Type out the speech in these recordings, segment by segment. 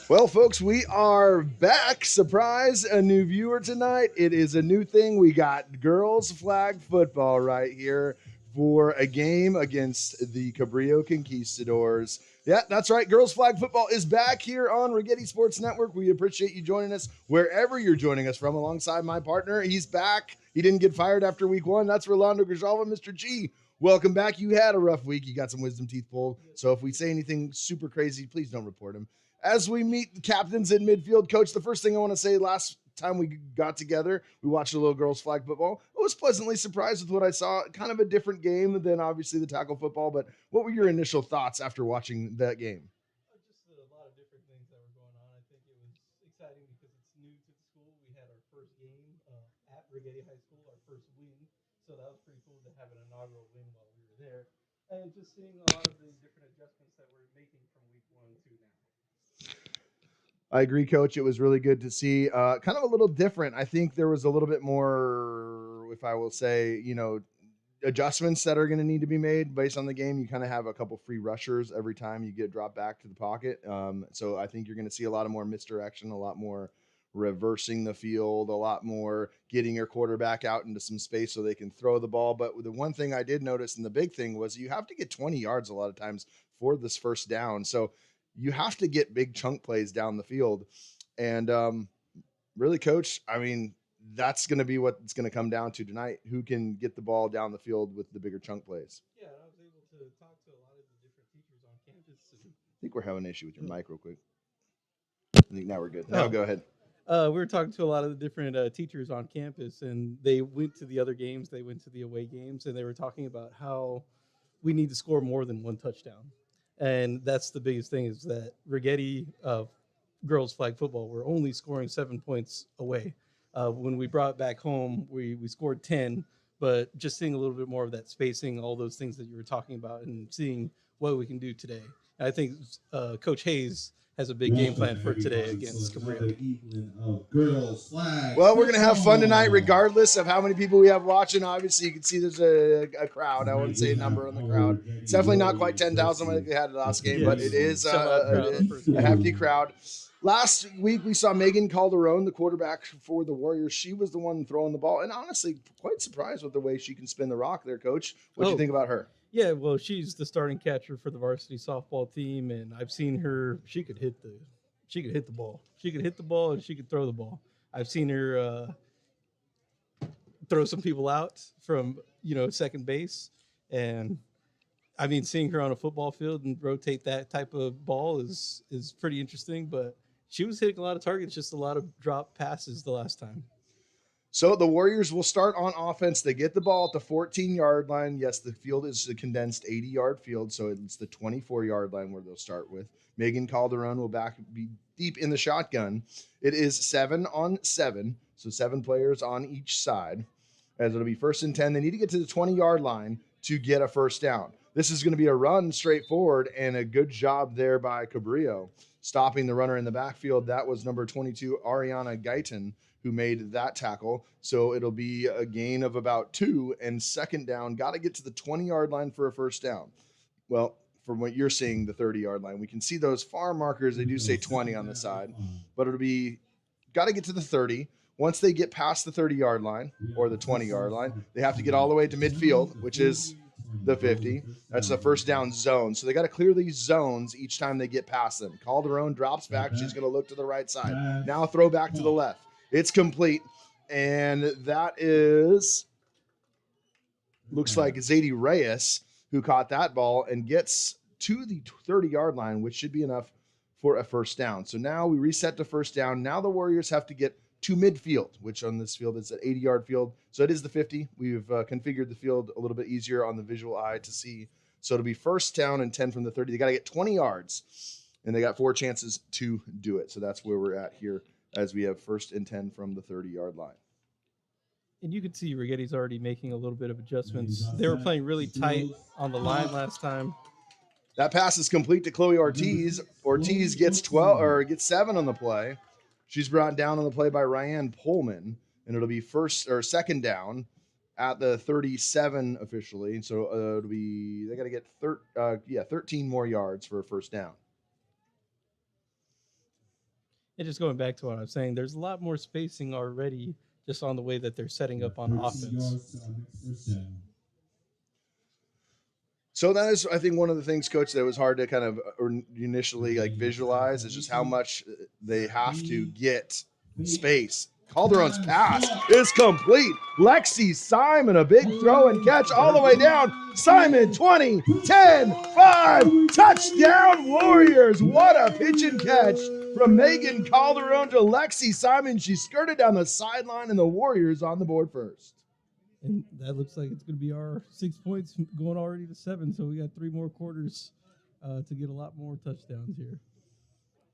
Well, folks, we are back. Surprise, a new viewer tonight. It is a new thing. We got girls flag football right here for a game against the Cabrillo Conquistadors. Yeah, that's right. Girls flag football is back here on Righetti Sports Network. We appreciate you joining us wherever you're joining us from alongside my partner. He's back. He didn't get fired after week one. That's Rolando Grijalva, Mr. G. Welcome back. You had a rough week. You got some wisdom teeth pulled. So if we say anything super crazy, please don't report him. As we meet the captains in midfield, Coach, the first thing I want to say, last time we got together, we watched a little girls flag football. I was pleasantly surprised with what I saw. Kind of a different game than obviously the tackle football, but what were your initial thoughts after watching that game? Just a lot of different things that were going on. I think it was exciting because it's new to the school. We had our first game at Righetti High School, our first win. So that was pretty cool to have an inaugural win while we were there. And just seeing a lot of the different adjustments that we're making from week one to now. I agree, Coach. It was really good to see. Kind of a little different. I think there was a little bit more, if I will say, adjustments that are going to need to be made based on the game. You kind of have a couple free rushers every time you get dropped back to the pocket. So I think you're going to see a lot of more misdirection, a lot more reversing the field, a lot more getting your quarterback out into some space so they can throw the ball. But the one thing I did notice, and the big thing was, you have to get 20 yards a lot of times for this first down. So you have to get big chunk plays down the field. And really, Coach, I mean, that's going to be what it's going to come down to tonight. Who can get the ball down the field with the bigger chunk plays? Yeah, I was able to talk to a lot of the different teachers on campus. And, I think we're having an issue with your oh, mic real quick. I think now we're good. Now oh, go ahead. we were talking to a lot of the different teachers on campus, and they went to the other games, they went to the away games, and they were talking about how we need to score more than one touchdown. And that's the biggest thing is that Righetti girls flag football, we're only scoring 7 points away. When we brought it back home, we scored 10, but just seeing a little bit more of that spacing, all those things that you were talking about, and seeing what we can do today. I think Coach Hayes has a big game Welcome plan for today everyone against to another Cabrillo. evening of girls flag Well, we're going to have fun tonight, football. regardless of how many people we have watching. Obviously, you can see there's a crowd. I Tonight wouldn't say we a have number on the our crowd. It's Reggie definitely not quite Warriors 10,000 like we versus had last the game, but it Yes, is Cabrillo sellout crowd the first a game. hefty crowd. Last week, we saw Megan Calderon, the quarterback for the Warriors. She was the one throwing the ball, and honestly, quite surprised with the way she can spin the rock there, Coach. What do you Oh, think about her? yeah, well, she's the starting catcher for the varsity softball team, and I've seen her. She could hit the ball. She could hit the ball, and she could throw the ball. I've seen her throw some people out from second base, and I mean, seeing her on a football field and rotate that type of ball is pretty interesting. But she was hitting a lot of targets, just a lot of drop passes the last time. So the Warriors will start on offense. They get the ball at the 14-yard line. Yes, the field is a condensed 80-yard field, so it's the 24-yard line where they'll start with. Megan Calderon will be deep in the shotgun. It is 7-on-7, so 7 players on each side. As it'll be first and 10, they need to get to the 20-yard line to get a first down. This is going to be a run straight forward, and a good job there by Cabrillo stopping the runner in the backfield. That was number 22, Ariana Guyton, who made that tackle. So it'll be a gain of about 2 and second down. Got to get to the 20-yard line for a first down. Well, from what you're seeing, the 30-yard line, we can see those far markers. They do say 20 on the side, but it'll be got to get to the 30. Once they get past the 30-yard line or the 20-yard line, they have to get all the way to midfield, which is the 50. That's the first down zone. So they got to clear these zones each time they get past them. Calderon drops back. She's going to look to the right side. Now throw back to the left. It's complete. And that is, looks like Zadie Reyes, who caught that ball and gets to the 30-yard line, which should be enough for a first down. So now we reset to first down. Now the Warriors have to get to midfield, which on this field is an 80-yard field. So it is the 50. We've configured the field a little bit easier on the visual eye to see. So it'll be first down and 10 from the 30. They got to get 20 yards, and they got 4 chances to do it. So that's where we're at here as we have first and 10 from the 30-yard line. And you could see Righetti's already making a little bit of adjustments. They were playing really tight on the line last time. That pass is complete to Chloe Ortiz. Ortiz gets 12 or gets 7 on the play. She's brought down on the play by Ryan Pullman, and it'll be first or second down at the 37 officially. So it'll be they got to get 13 more yards for a first down. And just going back to what I was saying, there's a lot more spacing already just on the way that they're setting up on 13 offense. yards to our next first down. So that is, I think, one of the things, Coach, that was hard to kind of initially like visualize is just how much they have to get space. Calderon's pass is complete. Lexi Simon, a big throw and catch all the way down. Simon, 20, 10, 5, touchdown Warriors. What a pitch and catch from Megan Calderon to Lexi Simon. She skirted down the sideline, and the Warriors on the board first. And that looks like it's going to be our 6 points going already to 7. So we got 3 more quarters to get a lot more touchdowns here.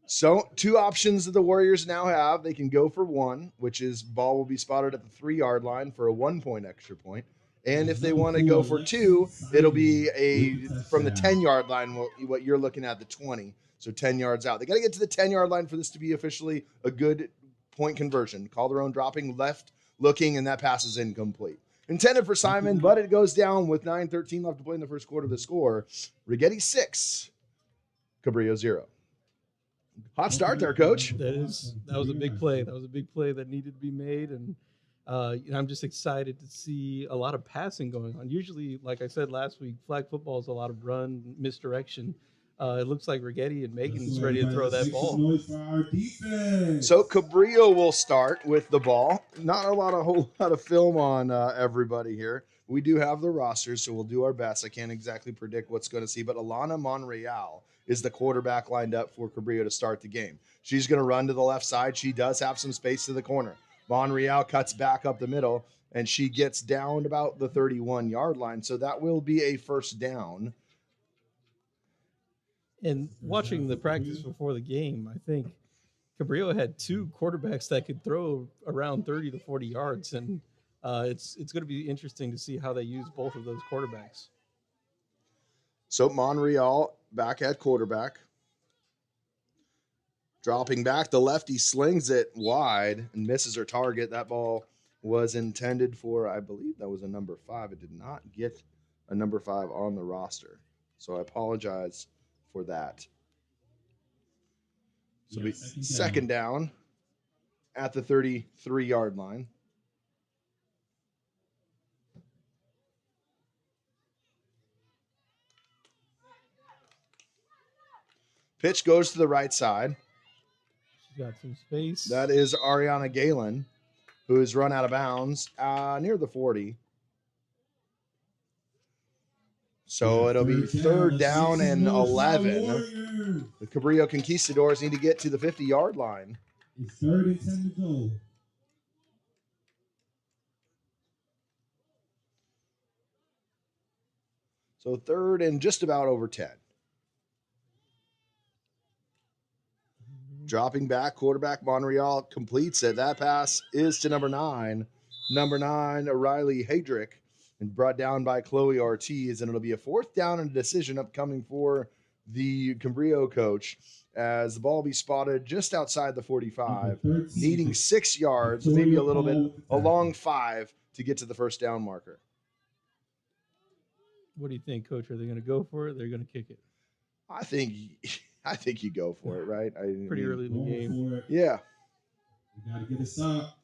So 2 options that the Warriors now have. They can go for 1, which is ball will be spotted at the 3-yard line for a 1-point extra point. And if they want to go for 2, it'll be from the 10-yard line, what you're looking at, the 20. So 10 yards out. They got to get to the 10-yard line for this to be officially a good point conversion. Calderon dropping left, looking, and that pass is incomplete. Intended for Simon, but it goes down with 9:13 left to play in the first quarter of the score. Righetti 6, Cabrillo 0. Hot start there, Coach. That was a big play. That was a big play that needed to be made, and I'm just excited to see a lot of passing going on. Usually, like I said last week, flag football is a lot of run, misdirection. It looks like Righetti and Megan's ready to throw that ball. So Cabrillo will start with the ball. Not a whole lot of film on everybody here. We do have the rosters, so we'll do our best. I can't exactly predict what's going to see, but Alana Monreal is the quarterback lined up for Cabrillo to start the game. She's going to run to the left side. She does have some space to the corner. Monreal cuts back up the middle, and she gets down about the 31-yard line, so that will be a first down. And watching the practice before the game, I think Cabrillo had 2 quarterbacks that could throw around 30 to 40 yards, and it's going to be interesting to see how they use both of those quarterbacks. So Monreal back at quarterback. Dropping back, the lefty slings it wide and misses her target. That ball was intended for, I believe that was a number 5. It did not get a number 5 on the roster. So I apologize for that. So it'll be second down at the 33-yard line. Pitch goes to the right side. She's got some space. That is Ariana Galen, who has run out of bounds near the 40. So it'll be third down and 11. The Cabrillo Conquistadors need to get to the 50-yard line. It's 3rd and 10 to go. So 3rd and just about over 10. Dropping back, quarterback Monreal completes it. That pass is to number 9. Number 9, Riley Hedrick, and brought down by Chloe Ortiz. And it'll be a 4th down and a decision upcoming for the Cabrillo coach as the ball will be spotted just outside the 45, needing 6 yards, maybe a little bit, a long 5 to get to the first down marker. What do you think, Coach? Are they going to go for it? They're going to kick it? I think you go for it, right? Pretty early in the game. Yeah. You got to get a stop.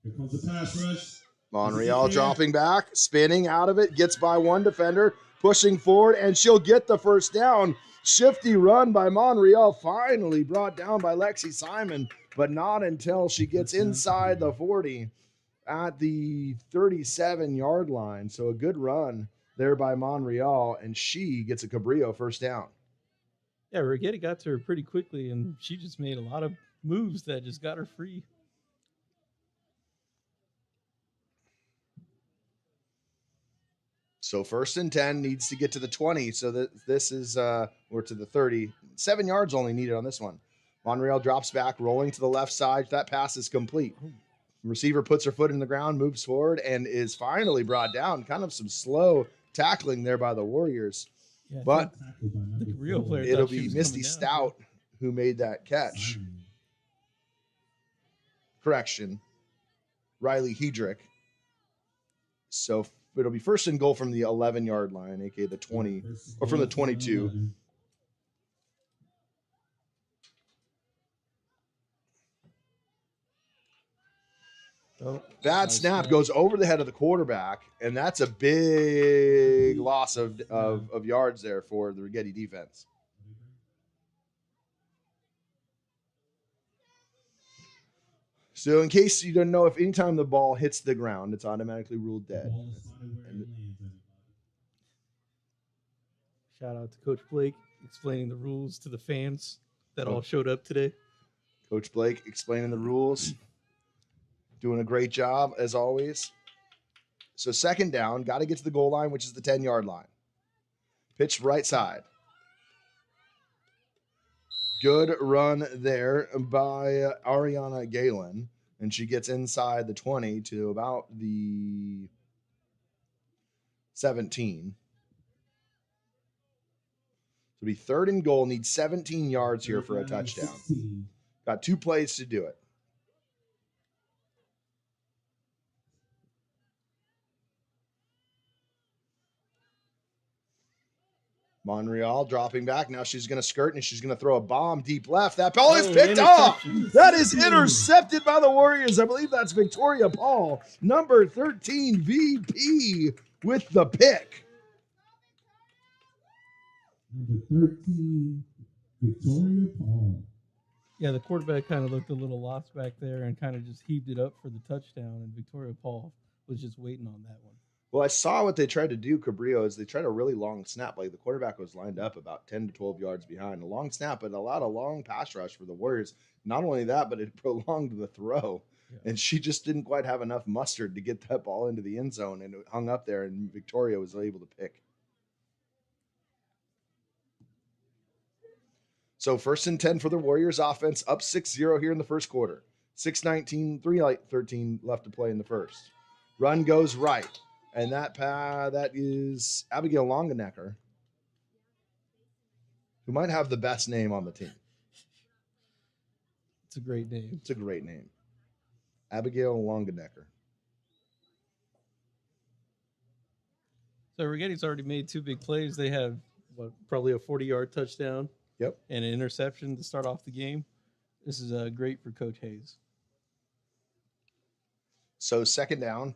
Here comes the pass rush. Monreal dropping back, spinning out of it, gets by one defender, pushing forward, and she'll get the first down. Shifty run by Monreal, finally brought down by Lexi Simon, but not until she gets inside the 40 at the 37-yard line. So a good run there by Monreal, and she gets a Cabrillo first down. Yeah, Righetti got to her pretty quickly, and she just made a lot of moves that just got her free. So 1st and 10 needs to get to the 20. So this is or to the 30. 7 yards only needed on this one. Monreal drops back, rolling to the left side. That pass is complete. Receiver puts her foot in the ground, moves forward, and is finally brought down. Kind of some slow tackling there by the Warriors. Yeah, but the real player it'll be Misty Stout who made that catch. Correction. Riley Hedrick. So it'll be 1st and goal from the 11-yard line, aka the 20, or from the 22. Oh, Bad nice snap goes over the head of the quarterback, and that's a big loss of yards there for the Righetti defense. So in case you don't know, if anytime the ball hits the ground, it's automatically ruled dead. Ball is spotted where it lands, everybody. Shout out to Coach Blake explaining the rules to the fans that Oh. all showed up today. Coach Blake explaining the rules. Doing a great job, as always. So second down, got to get to the goal line, which is the 10-yard line. Pitch right side. Good run there by Ariana Galen. And she gets inside the 20 to about the 17. So it'll be third and goal. Need 17 yards here for a touchdown. 16. Got 2 plays to do it. Monreal dropping back. Now she's going to skirt and she's going to throw a bomb deep left. That ball is picked off. That is intercepted by the Warriors. I believe that's Victoria Paul, number 13 VP with the pick. Number 13, Victoria Paul. Yeah, the quarterback kind of looked a little lost back there and kind of just heaved it up for the touchdown, and Victoria Paul was just waiting on that one. Well, I saw what they tried to do, Cabrillo, is they tried a really long snap. Like the quarterback was lined up about 10 to 12 yards behind. A long snap, but allowed a long pass rush for the Warriors. Not only that, but it prolonged the throw. Yeah. And she just didn't quite have enough mustard to get that ball into the end zone, and it hung up there, and Victoria was able to pick. So 1st and 10 for the Warriors offense, up 6-0 here in the first quarter. 6:19, 3:13 left to play in the first. Run goes right. And that is Abigail Longenecker, who might have the best name on the team. It's a great name. It's a great name. Abigail Longenecker. So Righetti's already made 2 big plays. They have probably a 40-yard touchdown. Yep. And an interception to start off the game. This is great for Coach Hayes. So second down.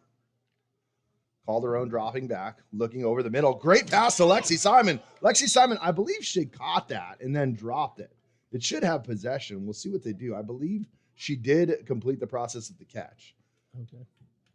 Calderon dropping back, looking over the middle. Great pass to Lexi Simon. Lexi Simon, I believe she caught that and then dropped it. It should have possession. We'll see what they do. I believe she did complete the process of the catch. Okay.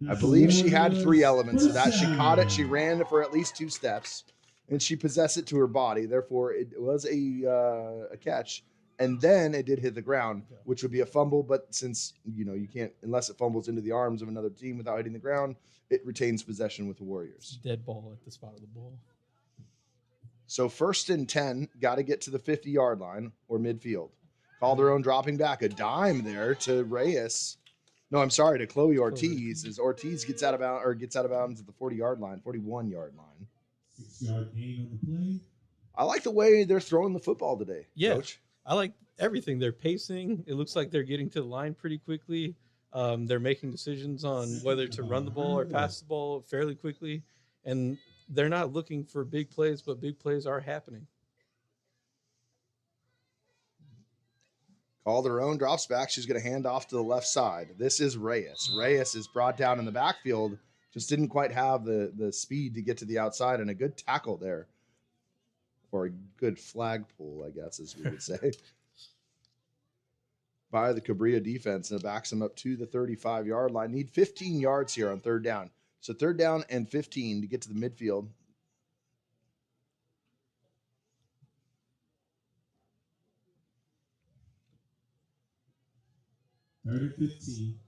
I believe she had 3 elements of that. She caught it. She ran for at least 2 steps, and she possessed it to her body. Therefore, it was a catch. And then it did hit the ground, which would be a fumble. But since, you can't, unless it fumbles into the arms of another team without hitting the ground, it retains possession with the Warriors. Dead ball at the spot of the ball. So 1st and 10, got to get to the 50-yard line or midfield. Calderon dropping back a dime there to Reyes. No, I'm sorry, to Chloe Ortiz. As Ortiz gets out of bounds at the 40-yard line, 41-yard line. 6-yard gain on the play. I like the way they're throwing the football today, Coach. I like everything. They're pacing. It looks like they're getting to the line pretty quickly. They're making decisions on whether to run the ball or pass the ball fairly quickly. And they're not looking for big plays, but big plays are happening. Calderon drops back. She's going to hand off to the left side. This is Reyes. Reyes is brought down in the backfield. Just didn't quite have the speed to get to the outside, and a good tackle there. Or a good flag pull, I guess, as we would say. By the Cabrillo defense, and it backs them up to the 35-yard line. Need 15 yards here on 3rd down. So 3rd down and 15 to get to the midfield. Third and 15.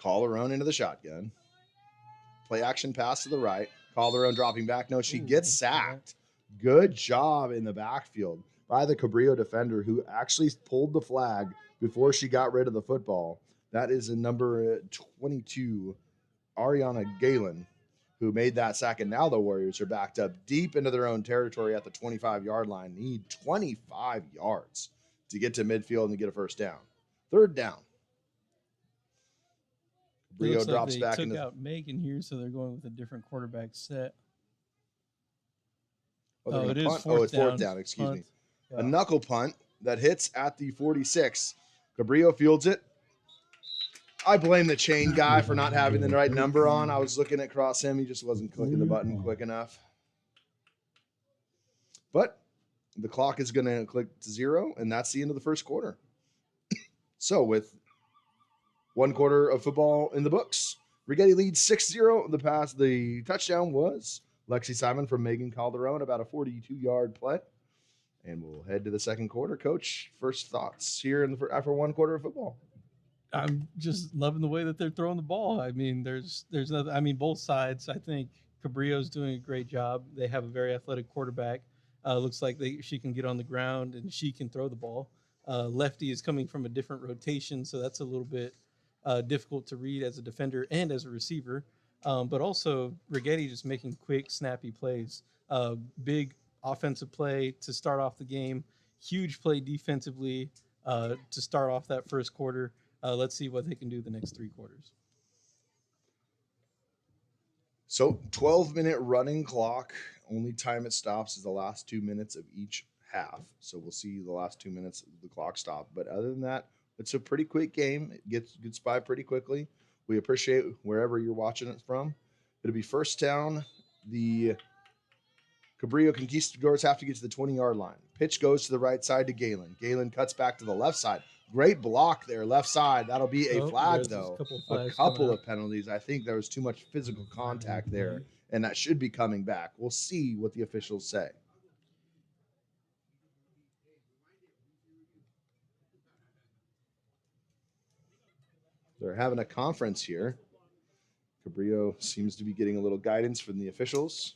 Calderon into the shotgun. Play action pass to the right. Calderon dropping back. No, she gets sacked. Good job in the backfield by the Cabrillo defender, who actually pulled the flag before she got rid of the football. That is a number 22, Ariana Galen, who made that sack. And now the Warriors are backed up deep into their own territory at the 25-yard line. Need 25 yards to get to midfield and get a 1st down. 3rd down. Cabrillo drops back. They took out Megan here, so they're going with a different quarterback set. It's 4th down. Excuse me. A knuckle punt that hits at the 46. Cabrillo fields it. I blame the chain guy for not having the right number on. I was looking across him. He just wasn't clicking the button quick enough. But the clock is going to click to 0, and that's the end of the first quarter. So with 1 quarter of football in the books, Righetti leads 6-0. The touchdown was Lexi Simon from Megan Calderon, about a 42-yard play. And we'll head to the second quarter. Coach, first thoughts here after 1 quarter of football. I'm just loving the way that they're throwing the ball. I mean, there's nothing. I mean, both sides. I think Cabrillo's doing a great job. They have a very athletic quarterback. Looks like she can get on the ground and she can throw the ball. Lefty is coming from a different rotation, so that's a little bit difficult to read as a defender and as a receiver. But also, Righetti just making quick, snappy plays. Big offensive play to start off the game. Huge play defensively to start off that first quarter. Let's see what they can do the next 3 quarters. So 12-minute running clock. Only time it stops is the last 2 minutes of each half. So we'll see the last 2 minutes of the clock stop. But other than that, it's a pretty quick game. It gets by pretty quickly. We appreciate wherever you're watching it from. It'll be first down. The Cabrillo Conquistadors have to get to the 20-yard line. Pitch goes to the right side to Galen. Galen cuts back to the left side. Great block there, left side. That'll be a flag, though. A couple of penalties. I think there was too much physical contact there, and that should be coming back. We'll see what the officials say. They're having a conference here. Cabrillo seems to be getting a little guidance from the officials.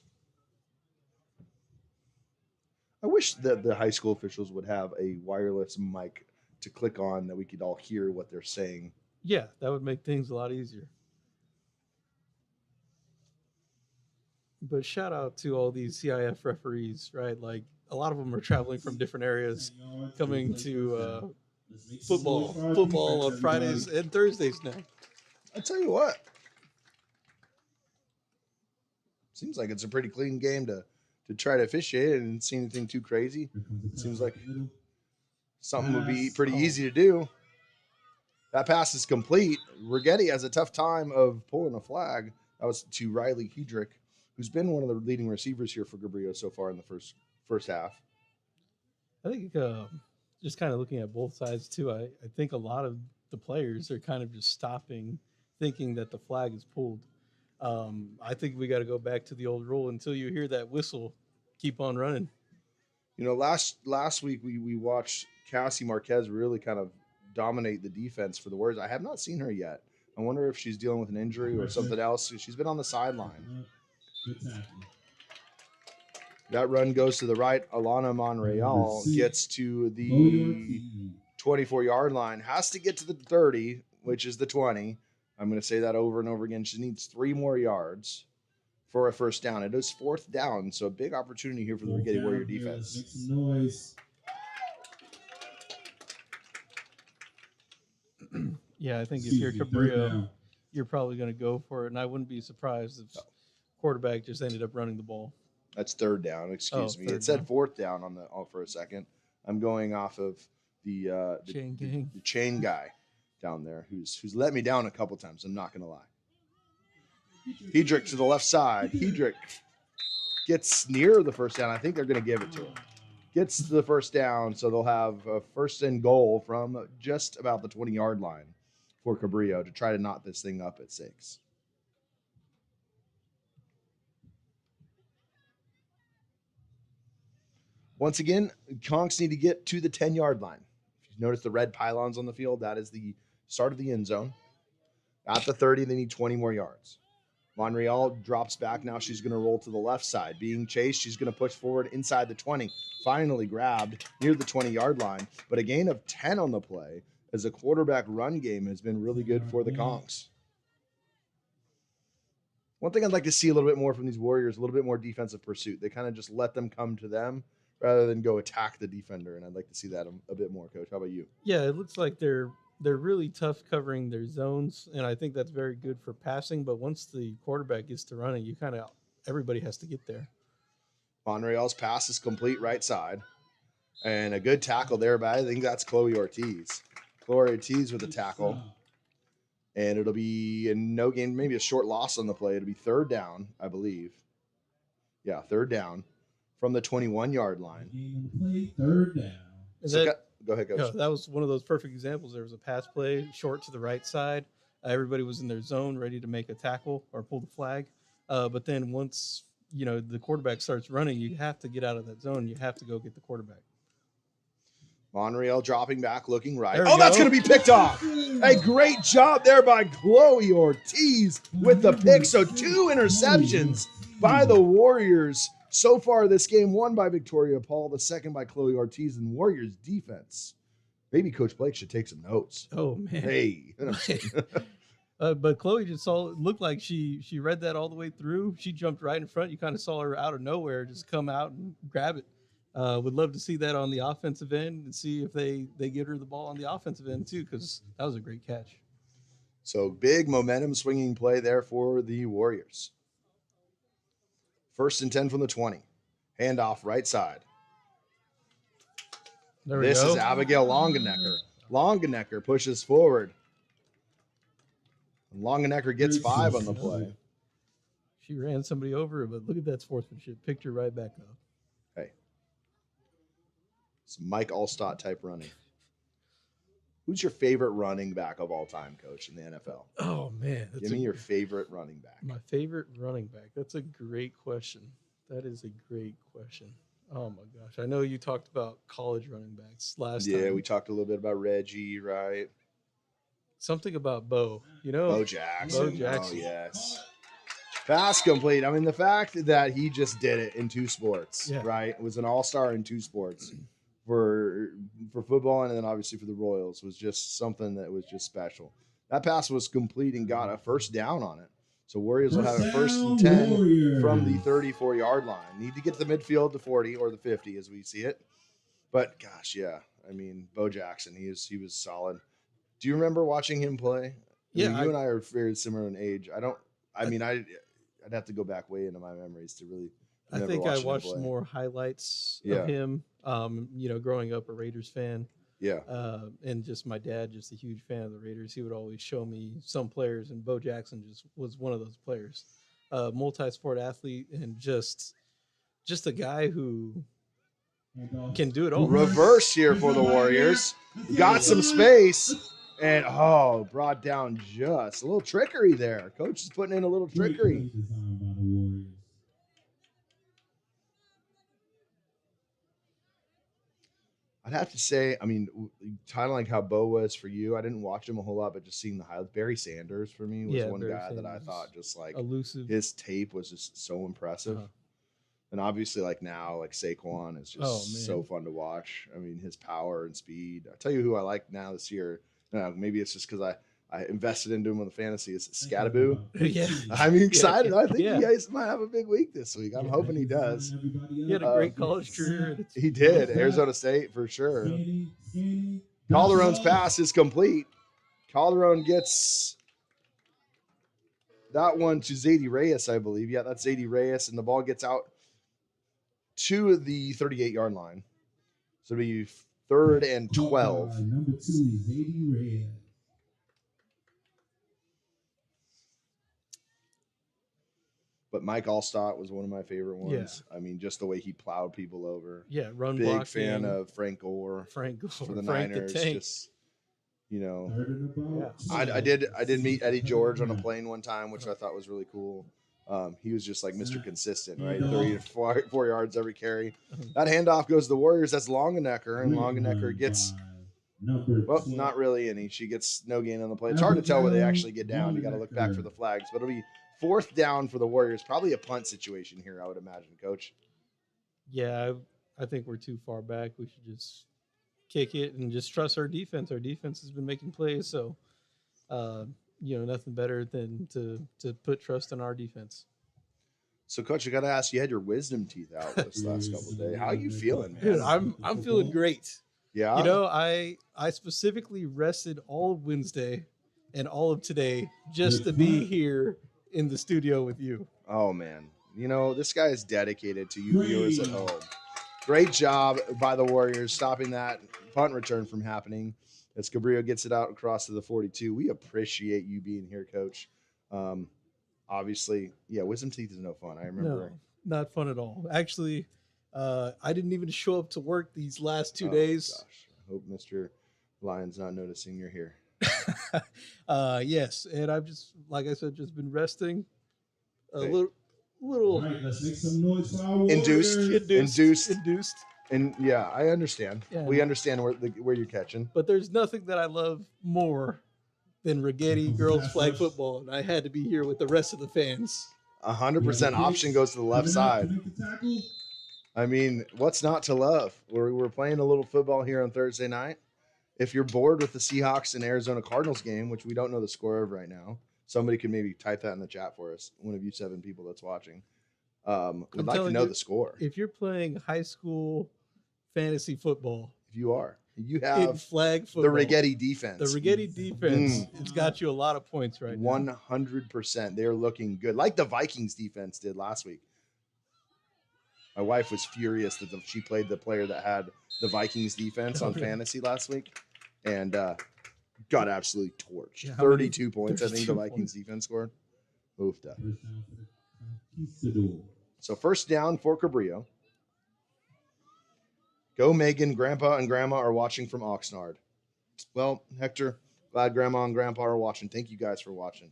I wish that the high school officials would have a wireless mic to click on that we could all hear what they're saying. Yeah, that would make things a lot easier. But shout out to all these CIF referees, right? Like a lot of them are traveling from different areas, coming to football on Fridays and Thursdays now. I tell you what, seems like it's a pretty clean game to try to officiate. I didn't see anything too crazy. It seems like something would be pretty easy to do. That pass is complete. Righetti has a tough time of pulling a flag. That was to Riley Hedrick, who's been one of the leading receivers here for Cabrillo so far in the first half. I think just kind of looking at both sides too, I think a lot of the players are kind of just stopping, thinking that the flag is pulled. I think we got to go back to the old rule until you hear that whistle, keep on running. You know, last week we watched Cassie Marquez really kind of dominate the defense for the Warriors. I have not seen her yet. I wonder if she's dealing with an injury or something else. She's been on the sideline. That run goes to the right. Alana Monreal gets to the 24-yard line, has to get to the 30, which is the 20. I'm going to say that over and over again. She needs 3 more yards for a first down. It is 4th down, so a big opportunity here for the Righetti Warrior defense. Make some noise. Yeah, I think if you're Cabrillo, you're probably going to go for it, and I wouldn't be surprised if quarterback just ended up running the ball. That's 3rd down. Excuse me. It said 4th down on for a second. I'm going off of the chain guy down there who's let me down a couple times. I'm not going to lie. Hedrick to the left side. Hedrick gets near the first down. I think they're going to give it to him. Gets to the first down, so they'll have a 1st and goal from just about the 20-yard line for Cabrillo to try to knot this thing up at 6. Once again, Conks need to get to the 10-yard line. If you notice the red pylons on the field, that is the start of the end zone. At the 30, they need 20 more yards. Monreal drops back. Now she's going to roll to the left side. Being chased, she's going to push forward inside the 20. Finally grabbed near the 20-yard line. But a gain of 10 on the play as a quarterback run game has been really good for the Conks. One thing I'd like to see a little bit more from these Warriors, a little bit more defensive pursuit. They kind of just let them come to them rather than go attack the defender, and I'd like to see that a bit more, Coach. How about you? Yeah, it looks like they're really tough covering their zones, and I think that's very good for passing. But once the quarterback gets to running, everybody has to get there. Monreal's pass is complete right side, and a good tackle there by I think that's Chloe Ortiz. Chloe Ortiz with a tackle. And it'll be a no gain, maybe a short loss on the play. It'll be third down, I believe. Yeah, third down from the 21-yard line. Game on the play, third down. So go ahead, Coach. Yeah, that was one of those perfect examples. There was a pass play short to the right side. Everybody was in their zone, ready to make a tackle or pull the flag. But then once the quarterback starts running, you have to get out of that zone. You have to go get the quarterback. Monreal dropping back, looking right. There we That's go. going to be picked off. A great job there by Chloe Ortiz with the pick. So 2 interceptions by the Warriors. So far this game, one by Victoria Paul, the second by Chloe Ortiz, and Warriors defense. Maybe Coach Blake should take some notes. Oh, man. Hey. But Chloe just looked like she read that all the way through. She jumped right in front. You kind of saw her out of nowhere just come out and grab it. Would love to see that on the offensive end and see if they get her the ball on the offensive end too, because that was a great catch. So big momentum swinging play there for the Warriors. 1st and 10 from the 20. Handoff right side. There we This go. is Abigail Longenecker. Longenecker pushes forward. Longenecker gets 5 on the play. She ran somebody over, but look at that sportsmanship. Picked her right back up. Hey. It's Mike Allstott type running. Who's your favorite running back of all time, Coach, in the NFL? Oh, man. Give me your favorite running back. My favorite running back. That's a great question. That is a great question. Oh, my gosh. I know you talked about college running backs last time. Yeah, we talked a little bit about Reggie, right? Something about Bo. Bo Jackson. Bo Jackson. Oh, yes. Pass complete. I mean, the fact that he just did it in 2 sports, right? It was an all-star in 2 sports for football and then obviously for the Royals was just something that was just special. That pass was complete and got a first down on it. So Warriors will have a 1st and 10 from the 34-yard line. Need to get to the midfield, the 40 or the 50 as we see it. But gosh, yeah. I mean, Bo Jackson, he was solid. Do you remember watching him play? Yeah, you and I are very similar in age. I'd have to go back way into my memories to really. I think I watched more highlights of him. Growing up a Raiders fan. Yeah. And just my dad, just a huge fan of the Raiders. He would always show me some players, and Bo Jackson just was one of those players. Multi-sport athlete and just a guy who can do it all. Reverse here for the Warriors. Got some space. And, brought down just a little trickery there. Coach is putting in a little trickery. I'd have to say, I mean, kind of like how Bo was for you. I didn't watch him a whole lot, but just seeing the highlights. Barry Sanders for me was one guy that I thought just like elusive. His tape was just so impressive. And obviously, like now, like Saquon is just so fun to watch. I mean, his power and speed. I'll tell you who I like now this year. Maybe it's just because I invested into him with the fantasy. Is Scattaboo. Yeah. I'm excited. I think you guys might have a big week this week. I'm hoping he does. He had a great college career. He did. Arizona State for sure. Calderon's pass is complete. Calderon gets that one to Zadie Reyes, I believe. Yeah, that's Zadie Reyes. And the ball gets out to the 38-yard line. So it'll be 3rd and 12. Number 2 is Zadie Reyes. But Mike Allstott was one of my favorite ones. Yeah. I mean, just the way he plowed people over. Yeah, run big blocking. Fan of Frank Gore. For the Niners. Just, I did meet Eddie George on a plane one time, which I thought was really cool. He was just like Mr. Consistent, right? 3 to 4 yards every carry. That handoff goes to the Warriors. That's Longenecker, and Longenecker gets not really any. She gets no gain on the play. It's hard to tell where they actually get down. You got to look back for the flags, but it'll be 4th down for the Warriors. Probably a punt situation here, I would imagine, Coach. Yeah, I think we're too far back. We should just kick it and just trust our defense. Our defense has been making plays, so nothing better than to put trust in our defense. So, Coach, I got to ask, you had your wisdom teeth out this last couple of days. How are you feeling, man? Dude, I'm feeling great. Yeah. I specifically rested all of Wednesday and all of today just to be here in the studio with you. Oh, man. This guy is dedicated to you viewers at home. Great job by the Warriors stopping that punt return from happening. as Cabrillo gets it out across to the 42. We appreciate you being here, Coach. Obviously, yeah, wisdom teeth is no fun. I remember. No, not fun at all. Actually, I didn't even show up to work these last 2 Oh, days. gosh. I hope Mr. Lyon's not noticing you're here. Yes, and I've just, like I said, just been resting. A Hey. little All right, let's make some noise for our Warriors. induced. And yeah, I understand. Yeah. We understand where you're catching. But there's nothing that I love more than Righetti girls flag football, and I had to be here with the rest of the fans. 100% option goes to the left side. I mean, what's not to love? We're playing a little football here on Thursday night. If you're bored with the Seahawks and Arizona Cardinals game, which we don't know the score of right now, somebody could maybe type that in the chat for us. One of you 7 people that's watching. We'd like to know the score. If you're playing high school fantasy football, if you are, you in have flag football, the Righetti defense. The Righetti defense, it's got you a lot of points right now. 100%. They're looking good, like the Vikings defense did last week. My wife was furious that she played the player that had the Vikings defense on fantasy last week, and got absolutely torched. Yeah, 32 points, 32 I think the Vikings defense scored. Oofda. So first down for Cabrillo. Go, Megan. Grandpa and Grandma are watching from Oxnard. Well, Hector, glad Grandma and Grandpa are watching. Thank you guys for watching.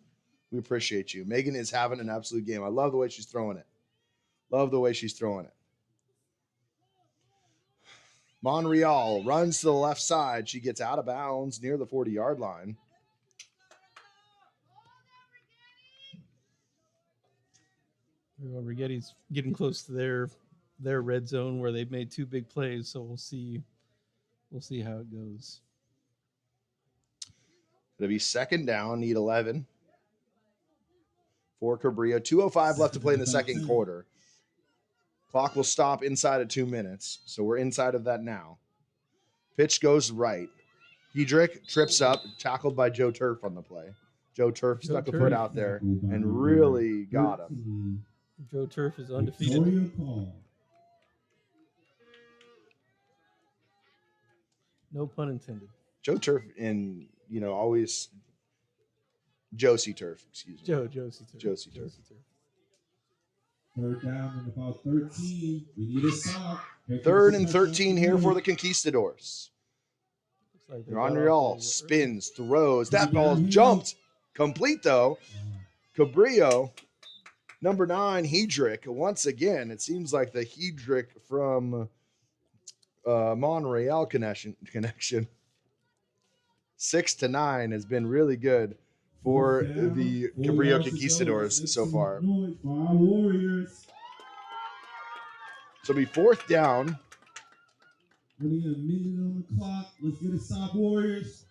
We appreciate you. Megan is having an absolute game. I love the way she's throwing it. Love the way she's throwing it. Monreal runs to the left side. She gets out of bounds near the 40-yard line. Righetti's getting close to their red zone where they've made 2 big plays, so we'll see how it goes. It'll be second down, need 11 for Cabrillo. 2:05 left to play in the second quarter. Clock will stop inside of 2 minutes, so we're inside of that now. Pitch goes right. Hedrick trips up, tackled by Joe Turf on the play. Joe Turf stuck a foot out there and really got him. Joe Turf is undefeated. No pun intended. Joe Turf and, always Josie Turf, excuse me. Josie Turf. Third down and about 13. We need a stop. Third and 13 here for the Conquistadors. Monreal spins, throws. That ball jumped. Complete, though. Cabrillo, number 9, Hedrick. Once again, it seems like the Hedrick from Monreal connection 6 to 9 has been really good for the Cabrillo Conquistadors so far. So it'll be fourth down. We need a minute on the clock. Let's get a stop, Warriors.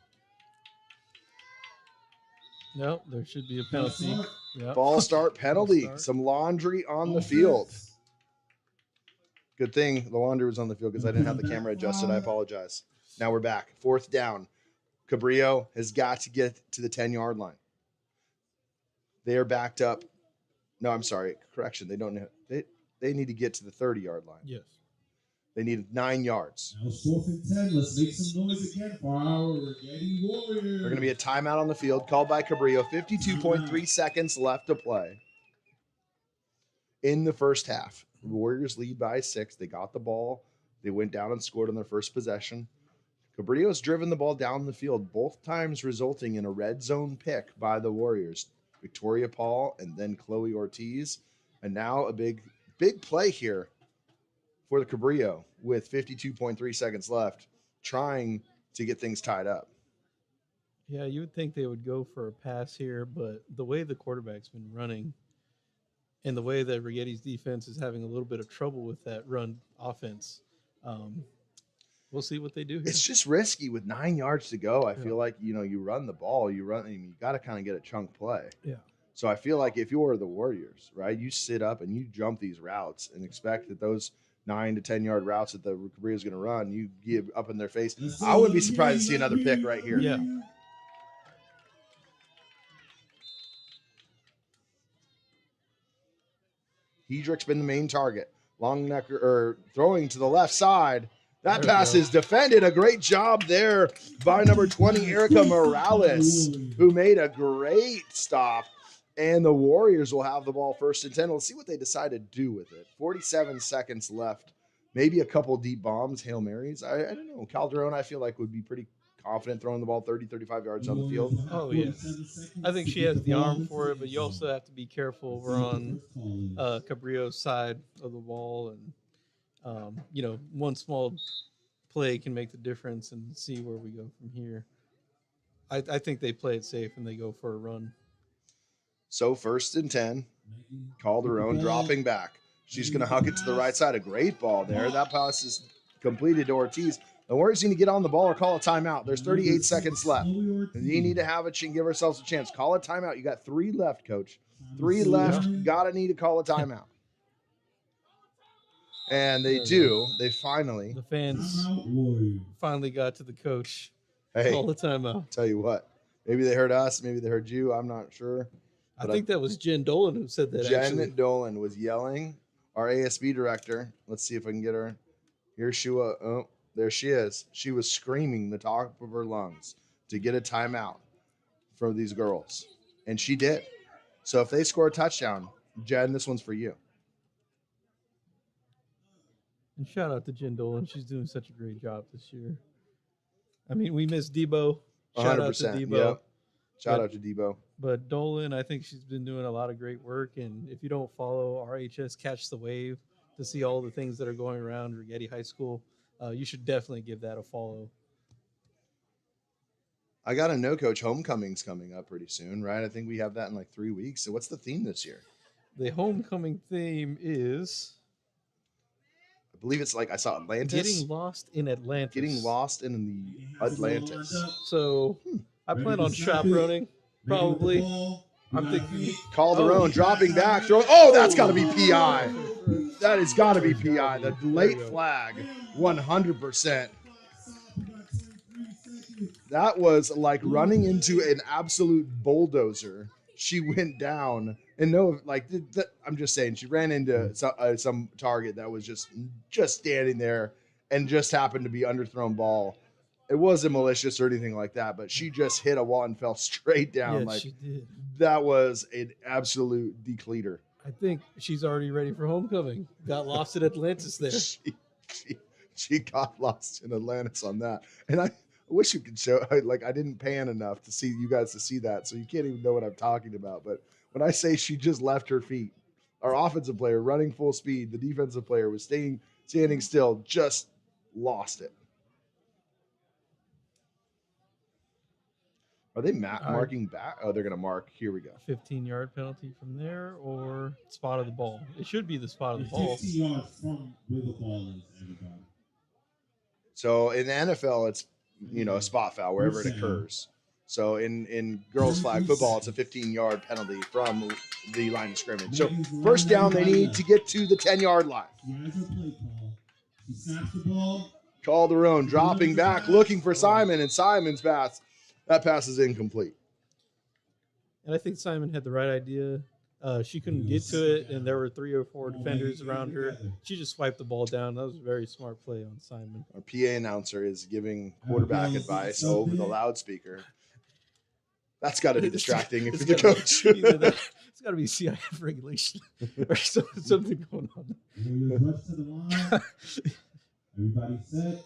No, there should be a penalty. Yep. Ball start penalty. Some laundry on the field. Good thing the laundry was on the field because I didn't have the camera adjusted. I apologize. Now we're back. Fourth down. Cabrillo has got to get to the 10-yard line. They are backed up. No, I'm sorry. Correction. They don't know. They need to get to the 30-yard line. Yes. They need 9 yards. Now 4th and 10. Let's make some noise again for our Righetti Warriors. There's going to be a timeout on the field called by Cabrillo. 52.3 seconds left to play in the first half. The Warriors lead by 6. They got the ball. They went down and scored on their first possession. Cabrillo's driven the ball down the field, both times resulting in a red zone pick by the Warriors. Victoria Paul and then Chloe Ortiz. And now a big play here for the Cabrillo with 52.3 seconds left, trying to get things tied up. Yeah, you would think they would go for a pass here, but the way the quarterback's been running and the way that Righetti's defense is having a little bit of trouble with that run offense, we'll see what they do here. It's just risky with 9 yards to go. I feel like, you run the ball, you got to kind of get a chunk play. Yeah. So I feel like if you're the Warriors, right, you sit up and you jump these routes and expect that those 9 to 10 yard routes that the Cabrillo is going to run, you give up in their face. I wouldn't be surprised to see another pick right here. Yeah. Hedrick's been the main target. Long neck or throwing to the left side. That There we pass go. is defended. A great job there by number 20, Erica Morales, who made a great stop. And the Warriors will have the ball 1st and 10. Let's see what they decide to do with it. 47 seconds left. Maybe a couple deep bombs, Hail Marys. I don't know. Calderon, I feel like, would be pretty confident throwing the ball 30, 35 yards on the field. Oh, yeah. I think she has the arm for it, but you also have to be careful. We're on Cabrillo's side of the ball, and, one small play can make the difference and see where we go from here. I think they play it safe and they go for a run. So 1st and 10. Calderon dropping back. She's going to huck it to the right side. A great ball there. That pass is completed to Ortiz. The Warriors need to get on the ball or call a timeout. There's 38 seconds left. You need to have give ourselves a chance. Call a timeout. You got 3 left, Coach. 3 left. Need to call a timeout. And they do. They finally. The fans finally got to the coach. Hey, call the timeout. Tell you what. Maybe they heard us. Maybe they heard you. I'm not sure. I think that was Jen Dolan who said that. Jen Dolan was yelling. Our ASB director. Let's see if I can get her. Here she was. Oh, there she is. She was screaming the top of her lungs to get a timeout for these girls. And she did. So if they score a touchdown, Jen, this one's for you. And shout out to Jen Dolan. She's doing such a great job this year. I mean, we miss Debo. Shout 100%. out to Debo. Yep. Shout out to Debo. But Dolan, I think she's been doing a lot of great work. And if you don't follow RHS Catch the Wave to see all the things that are going around Righetti High School, you should definitely give that a follow. I got to know, Coach, homecoming's coming up pretty soon, right? I think we have that in like 3 weeks. So what's the theme this year? The homecoming theme is... I believe it's like I saw Atlantis. Getting lost in Atlantis. Getting lost in the Atlantis. So I plan on chaperoning, probably. I'm thinking Calderon dropping back, throwing. Oh, that's got to be PI. That has got to be PI. The late flag, 100%. That was like running into an absolute bulldozer. She went down, and I'm just saying, she ran into some target that was just standing there and just happened to be underthrown ball. It wasn't malicious or anything like that, but she just hit a wall and fell straight down. Yes, she did. That was an absolute decleater. I think she's already ready for homecoming. Got lost in Atlantis there. She got lost in Atlantis on that, and I wish you could show. I didn't pan enough to see you guys to see that, so you can't even know what I'm talking about. But when I say she just left her feet, our offensive player running full speed, the defensive player was standing still, just lost it. Are they marking back? Oh, they're going to mark. Here we go. 15-yard penalty from there or spot of the ball. It should be the spot of the ball. 15 yards from where the ball is, everybody. So in the NFL, it's a spot foul wherever it occurs. So in girls flag football, it's a 15-yard penalty from the line of scrimmage. So first down, they need to get to the 10-yard line. She snaps the ball. Calderon dropping back, looking for Simon, and Simon's pass. That pass is incomplete. And I think Simon had the right idea. She couldn't get to it, and there were 3 or 4 defenders around her. She just swiped the ball down. That was a very smart play on Simon. Our PA announcer is giving quarterback advice over the loudspeaker. That's got to be distracting if you're the coach. It's got to be CIF regulation or something going on. Everybody set.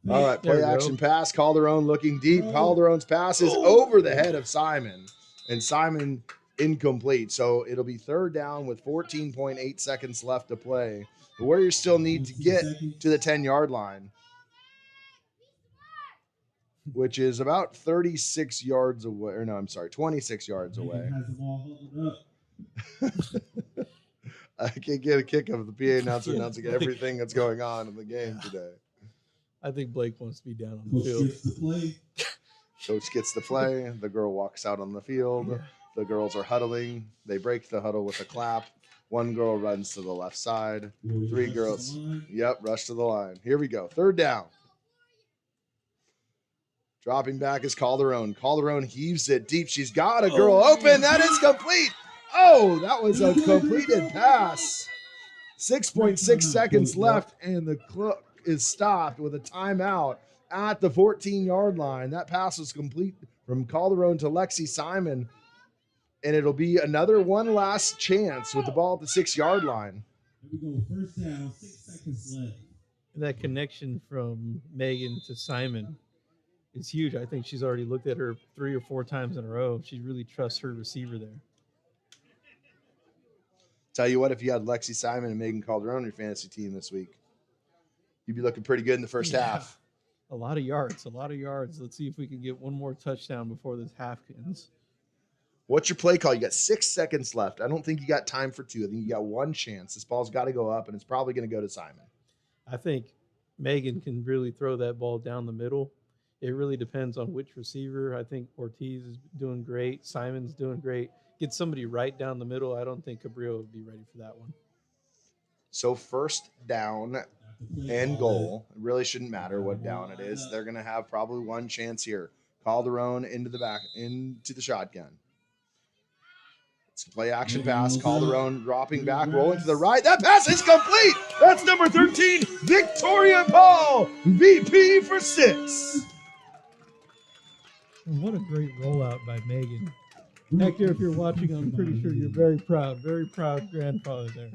All right, play action pass. Calderon looking deep. Calderon's pass is over the head of Simon, and Simon incomplete. So it'll be third down with 14.8 seconds left to play. The Warriors still need to get to the 10-yard line, which is about 36 yards away. Or no, I'm sorry, 26 yards away. I can't get a kick of the PA announcer announcing everything that's going on in the game today. I think Blake wants to be down on the field. Coach gets the play. The girl walks out on the field. Yeah. The girls are huddling. They break the huddle with a clap. One girl runs to the left side. 3 girls. Rush to the line. Here we go. Third down. Dropping back is Calderon. Calderon heaves it deep. She's got a girl open. That is complete. Oh, that was a completed pass. 6.6 seconds left, and the clock is stopped with a timeout at the 14-yard line. That pass was complete from Calderon to Lexi Simon, and it'll be another one last chance with the ball at the 6-yard line. Here we go. First down, 6 seconds left. That connection from Megan to Simon is huge. I think she's already looked at her 3 or 4 times in a row. She really trusts her receiver there. Tell you what, if you had Lexi Simon and Megan Calderon on your fantasy team this week, you'd be looking pretty good in the first half. A lot of yards. Let's see if we can get one more touchdown before this half ends. What's your play call? You got 6 seconds left. I don't think you got time for 2. I think you got one chance. This ball's got to go up, and it's probably going to go to Simon. I think Megan can really throw that ball down the middle. It really depends on which receiver. I think Ortiz is doing great. Simon's doing great. Get somebody right down the middle. I don't think Cabrillo would be ready for that one. So first down and goal. It really shouldn't matter what down it is. They're going to have probably one chance here. Calderon into the shotgun. It's a play action pass. Calderon dropping back, rolling to the right. That pass is complete. That's number 13, Victoria Paul, VP for 6. And what a great rollout by Megan. Hector, if you're watching, I'm pretty sure you're very proud grandfather there.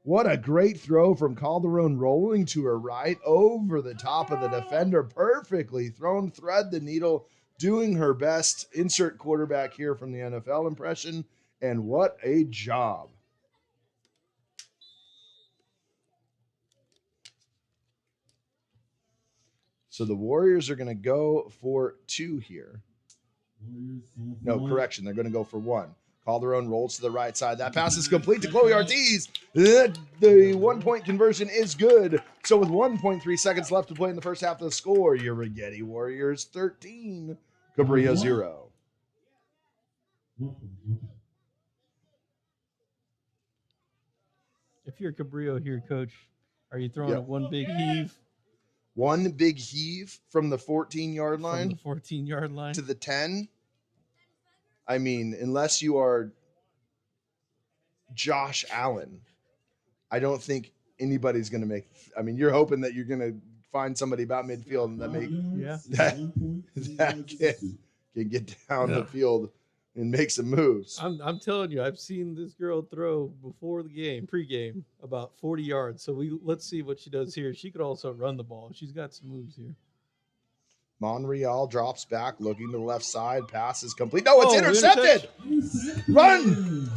What a great throw from Calderon, rolling to her right over the top of the defender. Perfectly thrown, thread the needle, doing her best. Insert quarterback here from the NFL impression. And what a job. So the Warriors are going to go for 2 here. No, correction. They're going to go for 1. Calderon rolls to the right side. That pass is complete to Chloe Ortiz. The 1-point conversion is good. So with 1.3 seconds left to play in the first half of the score, your Righetti Warriors 13, Cabrillo 0. If you're Cabrillo here, Coach, are you throwing a one big heave? One big heave from the 14-yard line? From the 14-yard line to the 10? I mean, unless you are Josh Allen, I don't think anybody's going to make. I mean, you're hoping that you're going to find somebody about midfield and that can get down the field and make some moves. I'm telling you, I've seen this girl throw before the game, pregame, about 40 yards. So let's see what she does here. She could also run the ball. She's got some moves here. Monreal drops back, looking to the left side. Pass is complete. No, it's intercepted. Run.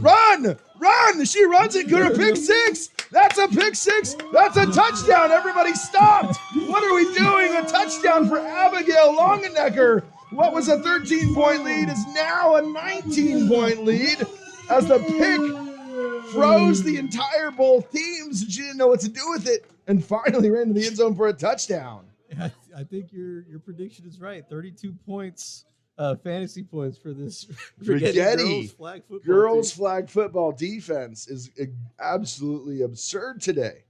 She runs it. Good. A pick 6. That's a pick 6. That's a touchdown. Everybody stopped. What are we doing? A touchdown for Abigail Longenecker. What was a 13-point lead is now a 19-point lead as the pick froze the entire both teams. She didn't know what to do with it and finally ran to the end zone for a touchdown. I think your prediction is right. 32 points, fantasy points for this Righetti girls flag football defense is absolutely absurd today.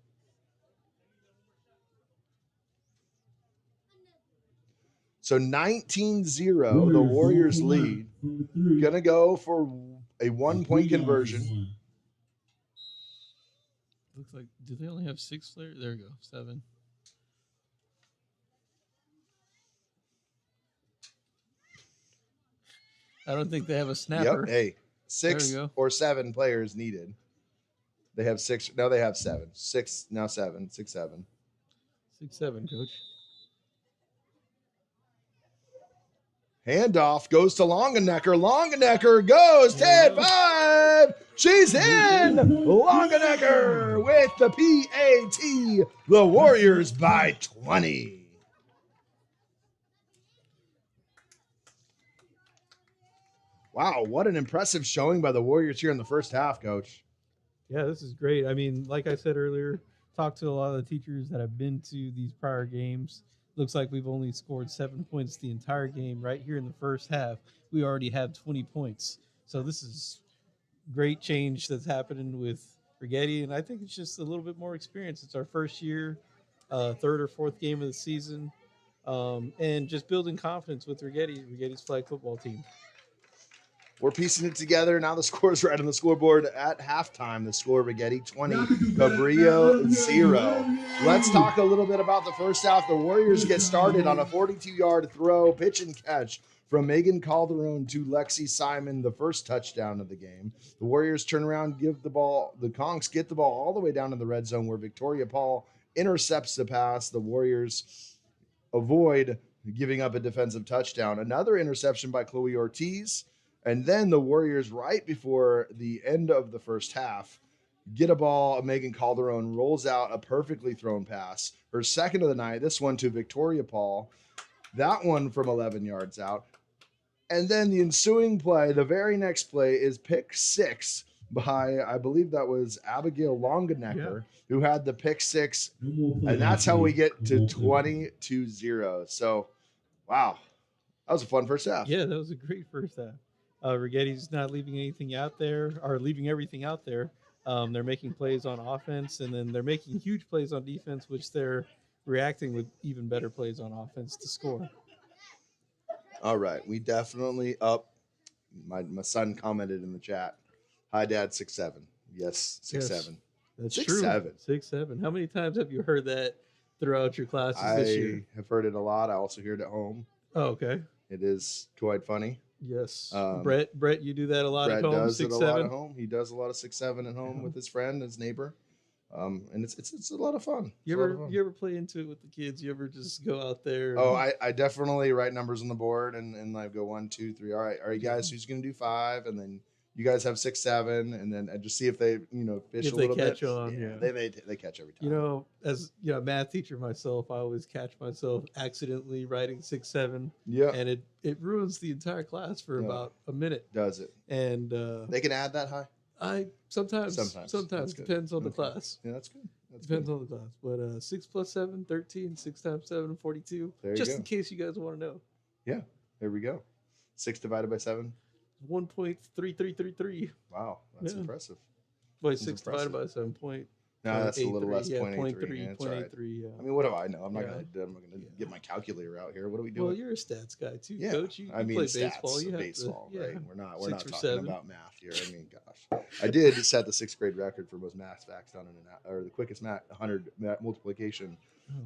So 19-0, the Warriors lead. Gonna go for a 1-point conversion. Looks like, do they only have 6 players? There we go, 7. I don't think they have a snapper. Yep. Hey, 6 or 7 players needed. They have 6. No, they have 7. 6 now 7. 6, 7. 6, 7, Coach. Handoff goes to Longenecker. Longenecker goes 10-5. She's in. Longenecker with the PAT. The Warriors by 20. Wow, what an impressive showing by the Warriors here in the first half, Coach. Yeah, this is great. I mean, like I said earlier, talked to a lot of the teachers that have been to these prior games. Looks like we've only scored 7 points the entire game. Right here in the first half, we already have 20 points. So this is great change that's happening with Righetti, and I think it's just a little bit more experience. It's our first year, 3rd or 4th game of the season, and just building confidence with Righetti's flag football team. We're piecing it together. Now the score's right on the scoreboard at halftime. The score, Righetti 20, Cabrillo 0. Let's talk a little bit about the first half. The Warriors get started on a 42-yard throw, pitch and catch from Megan Calderon to Lexi Simon, the first touchdown of the game. The Warriors turn around, give the ball. The Conks get the ball all the way down to the red zone where Victoria Paul intercepts the pass. The Warriors avoid giving up a defensive touchdown. Another interception by Chloe Ortiz. And then the Warriors, right before the end of the first half, get a ball. Megan Calderon rolls out a perfectly thrown pass. Her second of the night, this one to Victoria Paul. That one from 11 yards out. And then the ensuing play, the very next play is pick six by, I believe that was Abigail Longenecker, who had the pick six. And that's how we get to 20-0. So, wow. That was a fun first half. Yeah, that was a great first half. Righetti's not leaving anything out there, or leaving everything out there. They're making plays on offense, and then they're making huge plays on defense, which they're reacting with even better plays on offense to score. All right. We definitely up. My son commented in the chat. Hi, Dad, 6'7". Yes, 6'7". Yes, that's 6'7". true. 6'7". How many times have you heard that throughout your classes this year? I have heard it a lot. I also hear it at home. Oh, okay. It is quite funny. Yes. Brett, you do that a lot at home? Brett does 6'7"? it a lot at home. He does a lot of 6'7" at home with his friend, his neighbor. And it's a lot of fun. You ever play into it with the kids? You ever just go out there? Oh, I definitely write numbers on the board and I go 1, 2, 3. All right, guys, who's gonna do 5? And then you guys have 6, 7, and then I just see if they fish if a little they catch bit. on. Yeah. They catch every time. As a math teacher myself, I always catch myself accidentally writing 6, 7. Yeah, and it ruins the entire class for about a minute. Does it? And they can add that high. Sometimes That's depends on the class. Yeah, that's good. Depends on the class. But 6 plus 7, 13. 6 times 7, 42. Just in case you guys want to know. Yeah, there we go. 6 divided by 7. 1.3333. Wow, that's impressive. Wait, 6 divided by 7 point. No, that's a little less. 0.83. 0.83. Yeah. I mean, what do I know? I'm not gonna get my calculator out here. What are we doing? Well, you're a stats guy too, yeah. Coach. You I mean, play stats, baseball. right? We're not talking 7. about math here. I mean, gosh, I did set the 6th grade record for most math facts done or the quickest 100 multiplication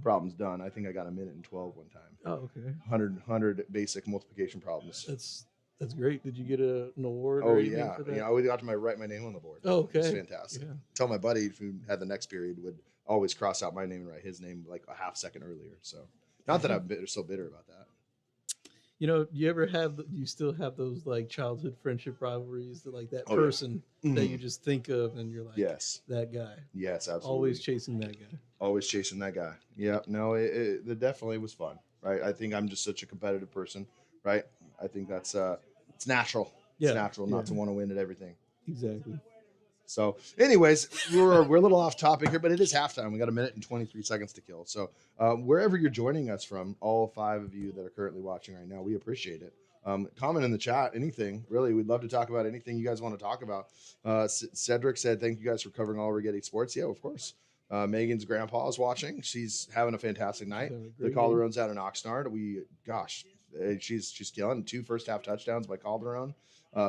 problems done. I think I got a minute and 12 one time. Oh, okay. 100 basic multiplication problems. That's great. Did you get an award? Oh, or anything for that? I always got to write my name on the board. Oh, okay. It's fantastic. Yeah. Tell my buddy who had the next period would always cross out my name and write his name like a half second earlier. So, not that I'm so bitter about that. You still have those like childhood friendship rivalries that like that person that you just think of and you're like, yes, that guy. Yes, absolutely. Always chasing that guy. Always chasing that guy. Yeah, no, it definitely was fun, right? I think I'm just such a competitive person, right? I think that's it's natural. It's natural not to want to win at everything. Exactly. So, anyways, we're a little off topic here, but it is halftime. We got a minute and 23 seconds to kill. So, wherever you're joining us from, all 5 of you that are currently watching right now, we appreciate it. Comment in the chat, anything. Really, we'd love to talk about anything you guys want to talk about. Cedric said, "Thank you guys for covering all Righetti sports." Yeah, of course. Megan's grandpa is watching. She's having a fantastic night. The Calderon's out in Oxnard. She's killing 2 first half touchdowns by Calderon.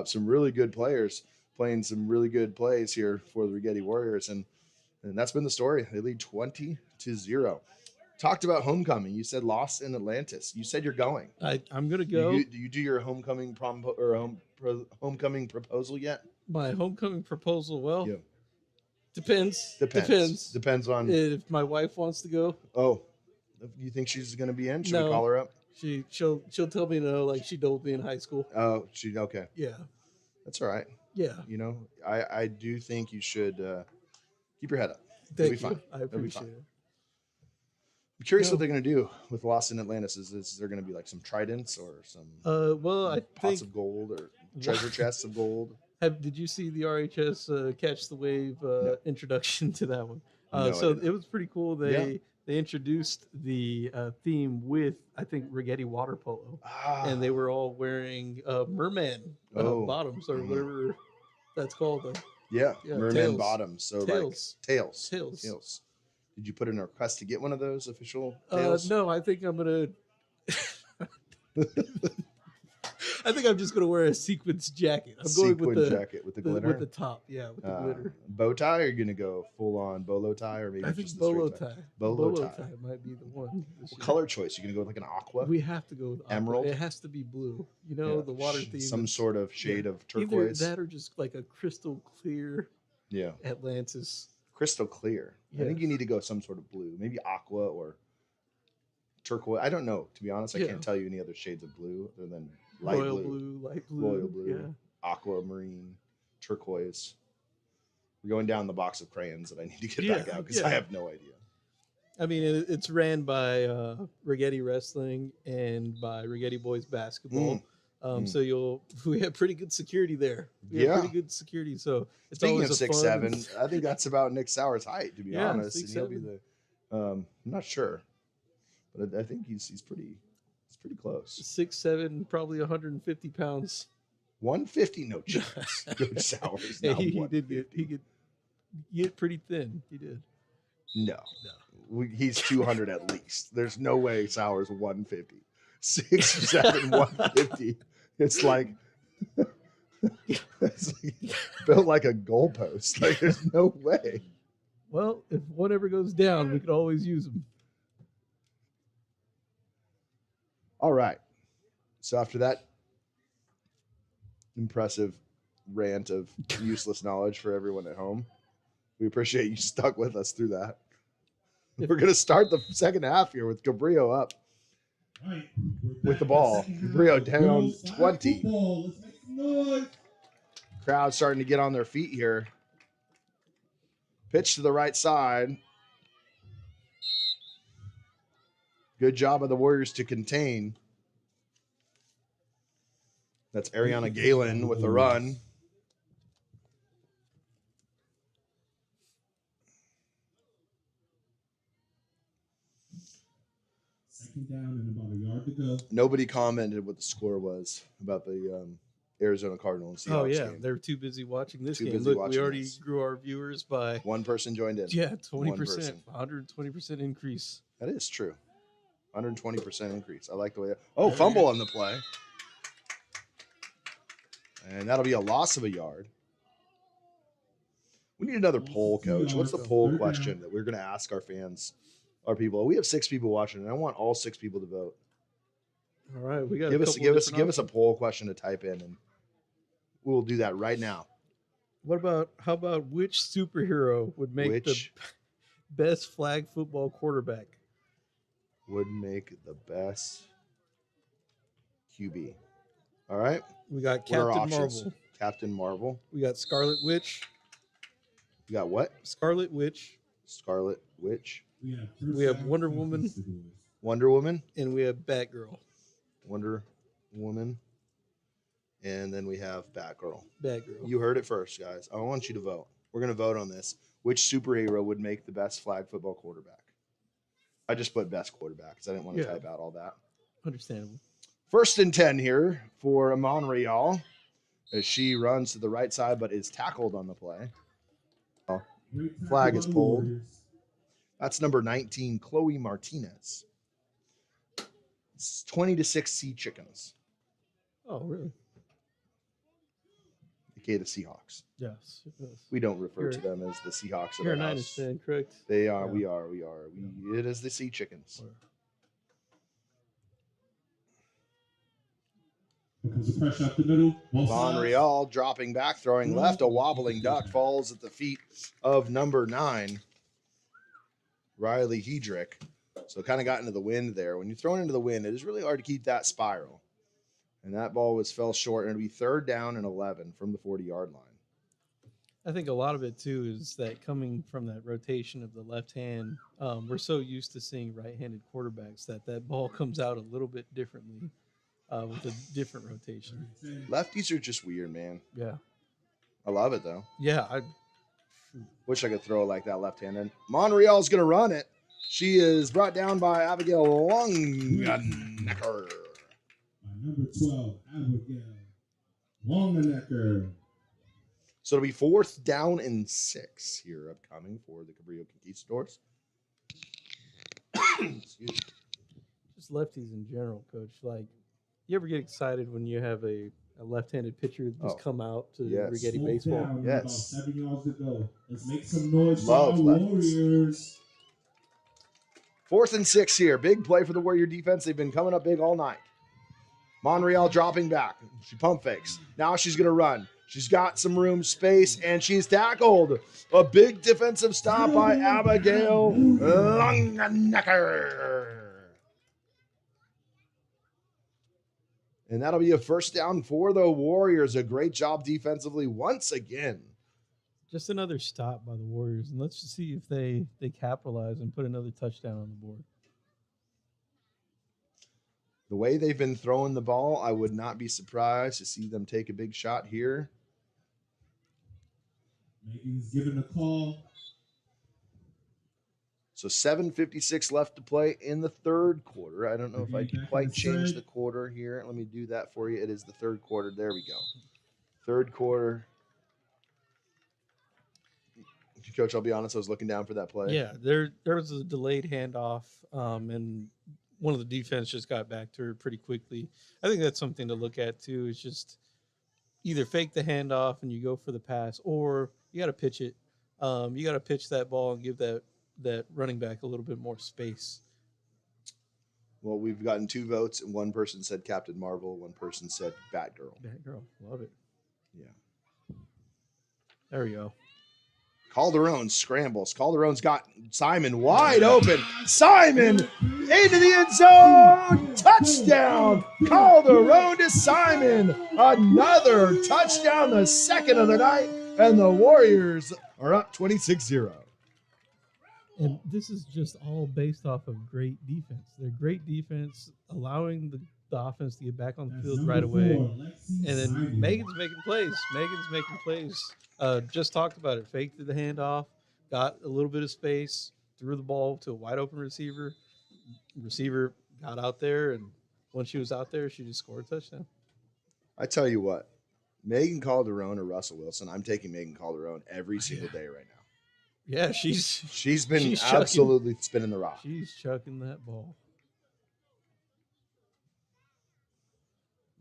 Some really good players playing some really good plays here for the Righetti Warriors, and that's been the story. They lead 20-0. Talked about homecoming. You said lost in Atlantis. You said you're going. I'm gonna go. Do you do your homecoming homecoming proposal yet? My homecoming proposal. Well, depends Depends on if my wife wants to go. Oh, you think she's gonna be in? Should we call her up? She'll tell me no, like she told me in high school. Oh, okay. Yeah, that's all right. Yeah, I do think you should keep your head up. Thank you. Fine. I appreciate it. I'm curious what they're going to do with Lost in Atlantis. Is there going to be like some tridents or some pots of gold or treasure chests of gold? Did you see the RHS Catch the Wave introduction to that one? It was pretty cool. They introduced the theme with, I think, Righetti water polo, and they were all wearing merman bottoms or whatever that's called. Merman tails. Bottoms. So tails. Like tails. Did you put in a request to get one of those official tails? No, I think I'm gonna. I think I'm just gonna wear a sequins jacket. I'm going Sequin with jacket with the glitter. with the top. Yeah, with the glitter. Bow tie, or you're gonna go full on bolo tie, or maybe I think just the bolo straight tie? tie. Bolo tie. Might be the one. What color choice? You gonna go with like an aqua? We have to go with aqua. Emerald? It has to be blue. You know, Yeah. the water theme. Some sort of shade of Either turquoise. that or just like a crystal clear Yeah. Atlantis. Crystal clear. I think you need to go some sort of blue, maybe aqua or turquoise. I don't know. To be honest, I can't tell you any other shades of blue other than light Royal blue, light blue, royal blue, aquamarine, turquoise. We're going down the box of crayons that I need to get back out because I have no idea. I mean, it's ran by Righetti Wrestling and by Righetti Boys Basketball. So we have pretty good security there. We have pretty good security. So it's Speaking always of 6'7", I think that's about Nick Sauer's height, to be honest. 6'7". And he'll be the. I'm not sure, but I think he's pretty close. 6'7", probably 150 pounds. 150, no chance. Coach Sauer's Hey, not he did get pretty thin. He did. No. He's 200 at least. There's no way Sauer's 150. 6'7", 150. It's like built like a goalpost. Like there's no way. Well, if one ever goes down, we could always use him. All right. So after that impressive rant of useless knowledge for everyone at home, we appreciate you stuck with us through that. We're going to start the second half here with Cabrillo up with the ball. Cabrillo down 20. Crowd starting to get on their feet here. Pitch to the right side. Good job of the Warriors to contain. That's Ariana Galen with a run. Second down and about a yard to go. Nobody commented what the score was about the Arizona Cardinals. Oh yeah, they were too busy watching this game. Look, we already grew our viewers by one person joined in. Yeah, 20%, 120% increase. That is true. 120% increase. I like the way that. Oh, fumble on the play. And that'll be a loss of a yard. We need another poll, Coach. What's the poll question that we're going to ask our fans, our people? We have 6 people watching, and I want all 6 people to vote. All right, we got give us a poll question to type in, and we'll do that right now. How about which superhero would make the best flag football quarterback? Would make the best QB. All right. We got Captain Marvel. Captain Marvel. We got Scarlet Witch. You got what? Scarlet Witch. Scarlet Witch. We have Wonder Woman. Wonder Woman. And we have Batgirl. Wonder Woman. And then we have Batgirl. Batgirl. You heard it first, guys. I want you to vote. We're going to vote on this. Which superhero would make the best flag football quarterback? I just put best quarterback because I didn't want to type out all that. Understandable. 1st and 10 here for Monreal as she runs to the right side but is tackled on the play. Flag is pulled. That's number 19, Chloe Martinez. It's 20-6 Sea Chickens. Oh, really? AKA the Seahawks. Yes. We don't refer to them as the Seahawks. You're a Niners fan, correct? They are. Yeah. We are. It is the Sea Chickens. Pressure up the middle. Monreal dropping back, throwing left. A wobbling duck falls at the feet of number 9, Riley Hedrick. So kind of got into the wind there. When you're thrown into the wind, it is really hard to keep that spiral. And that ball fell short, and it'll be 3rd down and 11 from the 40-yard line. I think a lot of it, too, is that coming from that rotation of the left hand, we're so used to seeing right-handed quarterbacks that ball comes out a little bit differently with a different rotation. Lefties are just weird, man. Yeah. I love it, though. Yeah. Wish I could throw it like that left-handed. Monreal's going to run it. She is brought down by Abigail Longenecker. Number 12, Abigail Longenecker. So it'll be 4th down and 6 here upcoming for the Cabrillo Conquistadors. Just lefties in general, Coach. Like, You ever get excited when you have a left-handed pitcher just come out to yes. Righetti Fourth baseball? down, Yes. about 7 yards to go. Let's make some noise for Love our lefties. Warriors. 4th and 6 here. Big play for the Warrior defense. They've been coming up big all night. Monreal dropping back. She pump fakes. Now she's going to run. She's got some room, space, and she's tackled. A big defensive stop by Abigail Longenecker. And that'll be a first down for the Warriors. A great job defensively once again. Just another stop by the Warriors, and let's just see if they capitalize and put another touchdown on the board. The way they've been throwing the ball, I would not be surprised to see them take a big shot here. Megan's giving a call. So 7:56 left to play in the third quarter. I don't know if I can quite Back change inside. the quarter here. Let me do that for you. It is the third quarter. There we go. Third quarter. Coach, I'll be honest, I was looking down for that play. Yeah, there was a delayed handoff, and one of the defense just got back to her pretty quickly. I think that's something to look at too. Is just either fake the handoff and you go for the pass, or you got to pitch it. You got to pitch that ball and give that running back a little bit more space. Well, we've gotten 2 votes, and one person said Captain Marvel, one person said Batgirl. Batgirl, love it. Yeah. There we go. Calderon scrambles. Calderon's got Simon wide open. Simon into the end zone. Touchdown. Calderon to Simon. Another touchdown, the second of the night. And the Warriors are up 26-0. And this is just all based off of great defense. They're great defense, allowing the offense to get back on the That's field number right away. 4, Lexi And then Simon. Megan's making plays. Just talked about it. Faked the handoff, got a little bit of space, threw the ball to a wide open receiver. Receiver got out there, and once she was out there, she just scored a touchdown. I tell you what, Megan Calderon or Russell Wilson, I'm taking Megan Calderon every single day right now. Yeah, she's been chucking. absolutely spinning the rock. She's chucking that ball.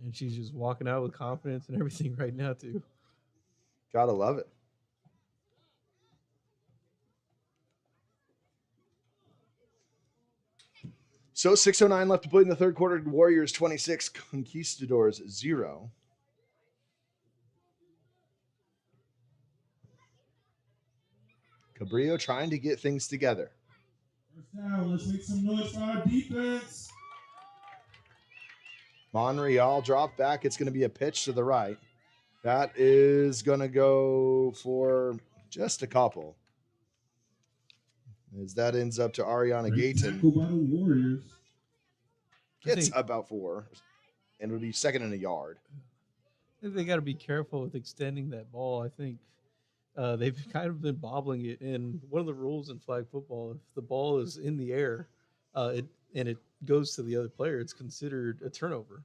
And she's just walking out with confidence and everything right now, too. Gotta love it. So 6:09 left to play in the third quarter. Warriors 26, Conquistadors 0. Cabrillo trying to get things together. First down. Let's make some noise for our defense. Monreal drop back. It's going to be a pitch to the right. That is going to go for just a couple. As that ends up to Ariana Great Gayton. tackle by the Warriors. Gets about 4. And it'll be second and a yard. I think they got to be careful with extending that ball. I think they've kind of been bobbling it. And one of the rules in flag football, if the ball is in the air and it goes to the other player, it's considered a turnover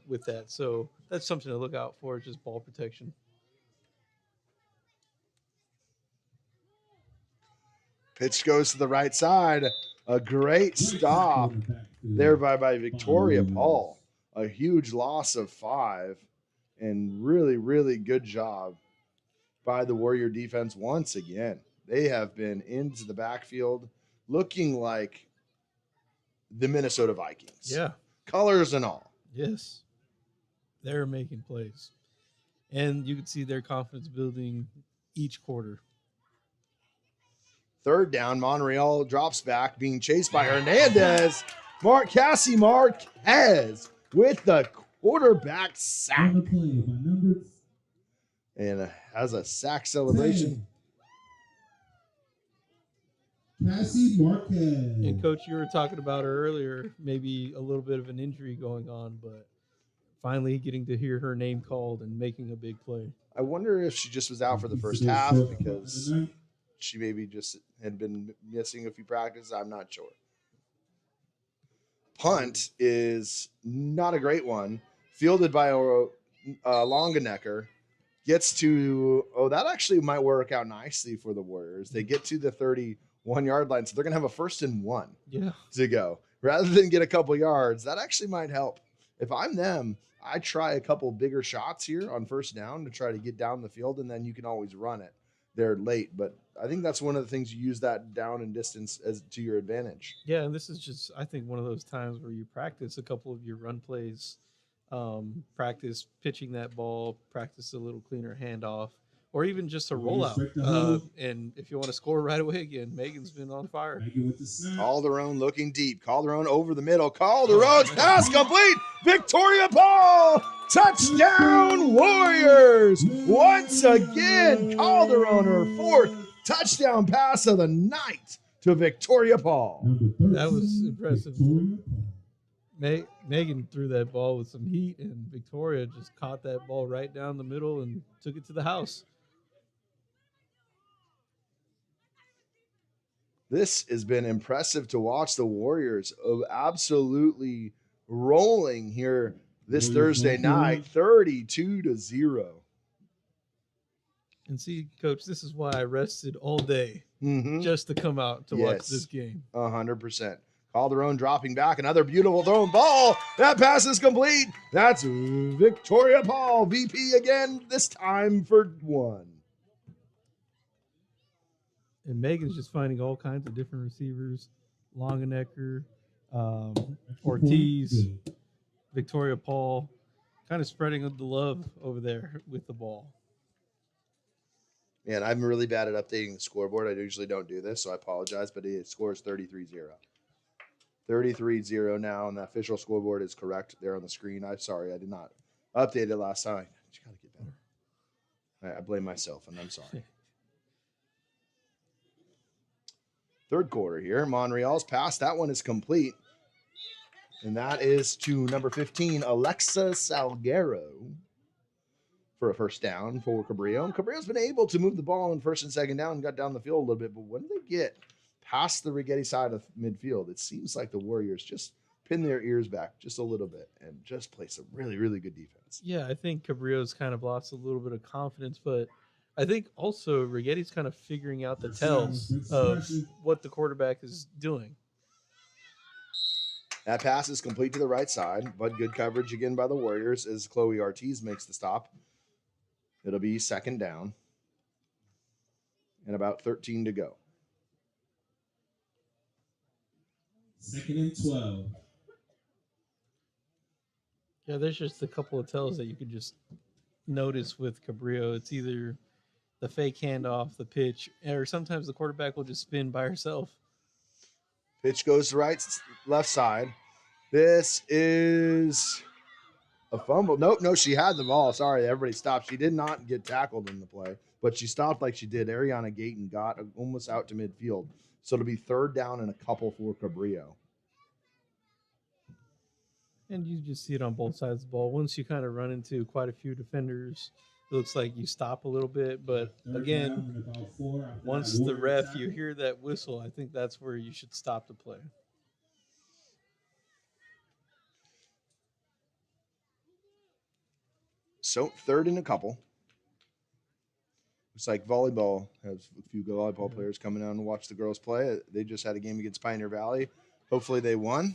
with that. So that's something to look out for, just ball protection. Pitch goes to the right side. A great stop there by Victoria Paul. A huge loss of 5. And really, really good job by the Warrior defense once again. They have been into the backfield looking like the Minnesota Vikings. Yeah. Colors and all. Yes. They're making plays. And you can see their confidence building each quarter. Third down, Monreal drops back, being chased by Hernandez. Cassie Marquez with the quarterback sack. On the play by number And has a sack celebration. 10, Cassie Marquez. And, Coach, you were talking about her earlier, maybe a little bit of an injury going on, but finally getting to hear her name called and making a big play. I wonder if she just was out for the first half because she maybe just had been missing a few practices. I'm not sure. Punt is not a great one. Fielded by Longenecker. Gets to, that actually might work out nicely for the Warriors. They get to the 31-yard line, so they're going to have a 1st and 1 Yeah. to go. Rather than get a couple yards, that actually might help If I'm them, I try a couple bigger shots here on first down to try to get down the field, and then you can always run it. They're late, but I think that's one of the things you use that down and distance as to your advantage. Yeah, and this is just I think one of those times where you practice a couple of your run plays, practice pitching that ball, practice a little cleaner handoff, or even just a rollout. And if you want to score right away again, Megan's been on fire. Megan with the snap. Calderon looking deep. Calderon over the middle. Calderon's pass complete. Victoria Paul. Touchdown Warriors. Once again, Calderon, her fourth touchdown pass of the night to Victoria Paul. That was impressive. Megan threw that ball with some heat, and Victoria just caught that ball right down the middle and took it to the house. This has been impressive to watch. The Warriors of absolutely rolling here this Thursday night, 32-0. And see, Coach, this is why I rested all day just to come out to watch this game. 100%. Calderon dropping back. Another beautiful thrown ball. That pass is complete. That's Victoria Paul, VP again, this time for one. And Megan's just finding all kinds of different receivers. Longenecker, Ortiz, Victoria Paul, kind of spreading the love over there with the ball. Man, I'm really bad at updating the scoreboard. I usually don't do this, so I apologize, but it scores 33-0. 33-0 now, and the official scoreboard is correct there on the screen. I'm sorry, I did not update it last time. You got to get better. I blame myself, and I'm sorry. Third quarter here. Monreal's pass. That one is complete. And that is to number 15, Alexa Salguero, for a first down for Cabrillo. And Cabrillo's been able to move the ball on first and second down and got down the field a little bit. But when they get past the Righetti side of midfield, it seems like the Warriors just pin their ears back just a little bit and just play some really, really good defense. Yeah, I think Cabrillo's kind of lost a little bit of confidence, but I think also Righetti's kind of figuring out the tells of what the quarterback is doing. That pass is complete to the right side, but good coverage again by the Warriors as Chloe Ortiz makes the stop. It'll be second down and about 13 to go. 2nd and 12. Yeah, there's just a couple of tells that you could just notice with Cabrillo. It's either the fake handoff, the pitch, or sometimes the quarterback will just spin by herself. Pitch goes to left side. This is a fumble. Nope, no, she had the ball. Sorry, everybody stopped. She did not get tackled in the play, but she stopped like she did. Ariana Gayton got almost out to midfield. So it'll be third down and a couple for Cabrillo. And you just see it on both sides of the ball. Once you kind of run into quite a few defenders, it looks like you stop a little bit. But again, once the ref, you hear that whistle, I think that's where you should stop the play. So third and a couple. It's like volleyball has a few volleyball players coming down to watch the girls play. They just had a game against Pioneer Valley. Hopefully they won.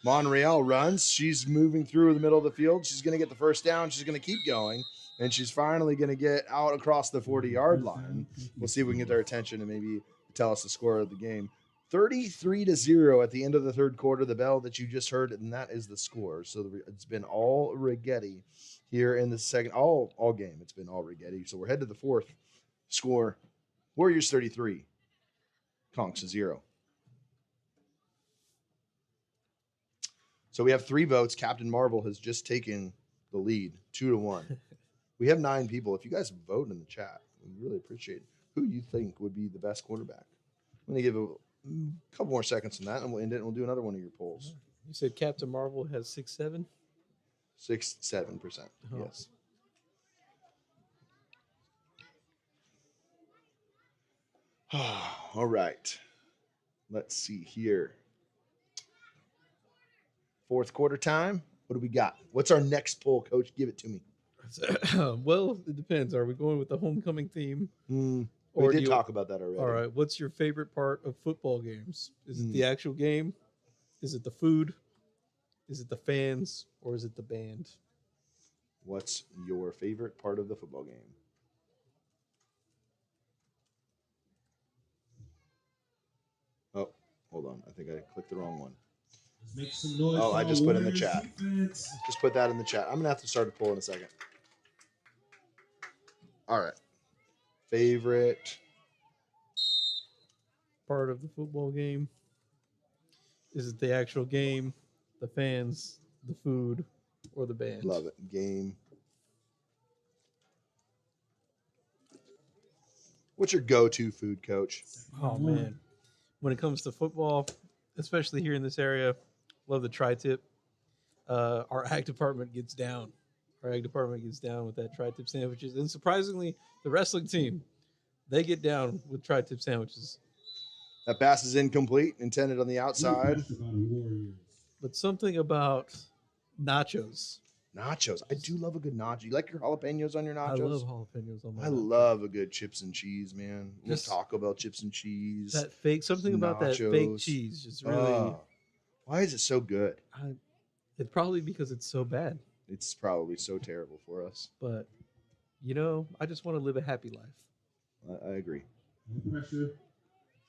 Monreal runs. She's moving through the middle of the field. She's going to get the first down. She's going to keep going. And she's finally going to get out across the 40-yard line. We'll see if we can get their attention and maybe tell us the score of the game. 33-0 at the end of the third quarter. The bell that you just heard, and that is the score. So it's been all Righetti here in the second, all game. It's been all Righetti. So we're headed to the fourth. Score, Warriors 33, Conks 0. So we have 3 votes. Captain Marvel has just taken the lead, 2-1. We have 9 people. If you guys vote in the chat, we really appreciate who you think would be the best quarterback. I'm going to give a couple more seconds on that, and we'll end it, and we'll do another one of your polls. You said Captain Marvel has 6-7? 6-7%, yes. All right. Let's see here. Fourth quarter time. What do we got? What's our next poll, Coach? Give it to me. Well, it depends. Are we going with the homecoming theme? We did talk about that already. All right. What's your favorite part of football games? Is it the actual game? Is it the food? Is it the fans or is it the band? What's your favorite part of the football game? Oh, hold on. I think I clicked the wrong one. Let's make some noise. Oh, for I our just put in the Warriors chat. defense. Just put that in the chat. I'm going to have to start a poll in a second. All right. Favorite. Part of the football game? Is it the actual game, the fans, the food, or the band? Love it. Game. What's your go-to food, Coach? Oh man, when it comes to football, especially here in this area, love the tri-tip. Our ag department gets down. Our ag department gets down with that tri-tip sandwiches, and surprisingly, the wrestling team they get down with tri-tip sandwiches. That pass is incomplete, intended on the No outside. pressure by the Warriors. But something about nachos. Nachos. I do love a good nacho. You like your jalapenos on your nachos? I love jalapenos on my. I nachos. love a good chips and cheese, man. Just Taco Bell chips and cheese. that fake. Something about that fake nachos. cheese just really. Oh, why is it so good? It's probably because it's so bad. It's probably so terrible for us. But I just want to live a happy life. I agree. No pressure.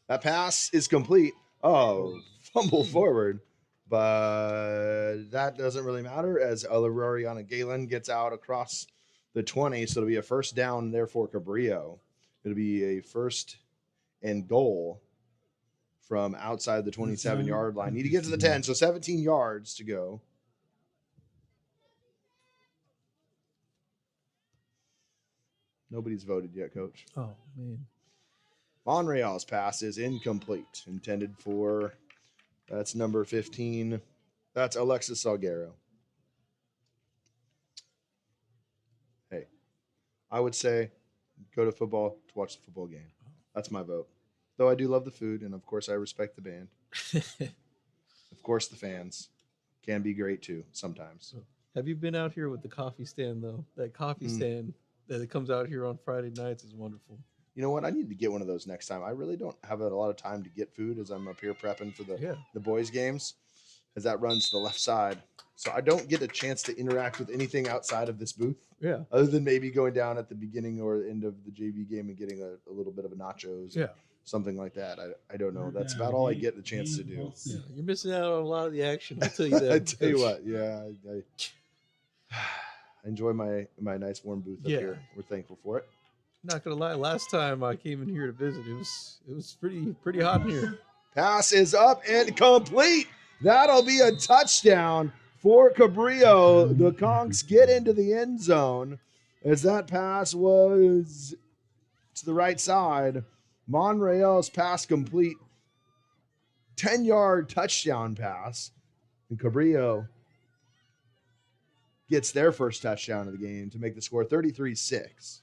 That pass is complete. Oh, fumble forward. But that doesn't really matter as Alariana Galen gets out across the 20. So it'll be a first down there for Cabrillo. It'll be a first and goal from outside the 27-yard line. Need to get to the 10, so 17 yards to go. Nobody's voted yet, Coach. Oh man. Monreal's pass is incomplete. Intended for, that's number 15. That's Alexis Salguero. Hey, I would say go to football to watch the football game. That's my vote. Though I do love the food, and of course I respect the band. Of course the fans can be great too sometimes. Have you been out here with the coffee stand though? That coffee stand that it comes out here on Friday nights is wonderful. You know what? I need to get one of those next time. I really don't have a lot of time to get food as I'm up here prepping for the boys' games, as that runs to the left side. So I don't get a chance to interact with anything outside of this booth. Yeah. Other than maybe going down at the beginning or end of the JV game and getting a little bit of a nachos. Yeah. Something like that. I don't know. That's about all I get the chance to do. Yeah, you're missing out on a lot of the action. I'll tell you that. I tell you what. Yeah. I enjoy my nice warm booth up here. We're thankful for it. Not gonna lie, last time I came in here to visit, it was pretty hot in here. Pass is up and complete. That'll be a touchdown for Cabrillo. The Conks get into the end zone as that pass was to the right side. Monreal's pass complete. 10-yard touchdown pass. And Cabrillo gets their first touchdown of the game to make the score 33-6.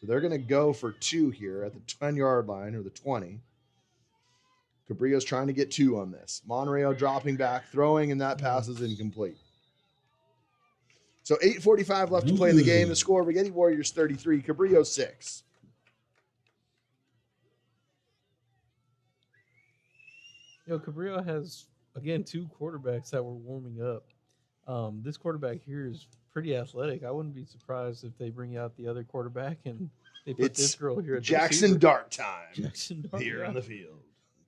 So they're going to go for 2 here at the 10-yard line or the 20. Cabrillo's trying to get 2 on this. Monreal dropping back, throwing, and that pass is incomplete. So 8:45 left to play in the game. The score, Righetti Warriors 33, Cabrillo 6. Cabrillo has, again, 2 quarterbacks that were warming up. This quarterback here is pretty athletic. I wouldn't be surprised if they bring out the other quarterback and they put this girl here at Jackson Dart time. Jackson Dart here on the field.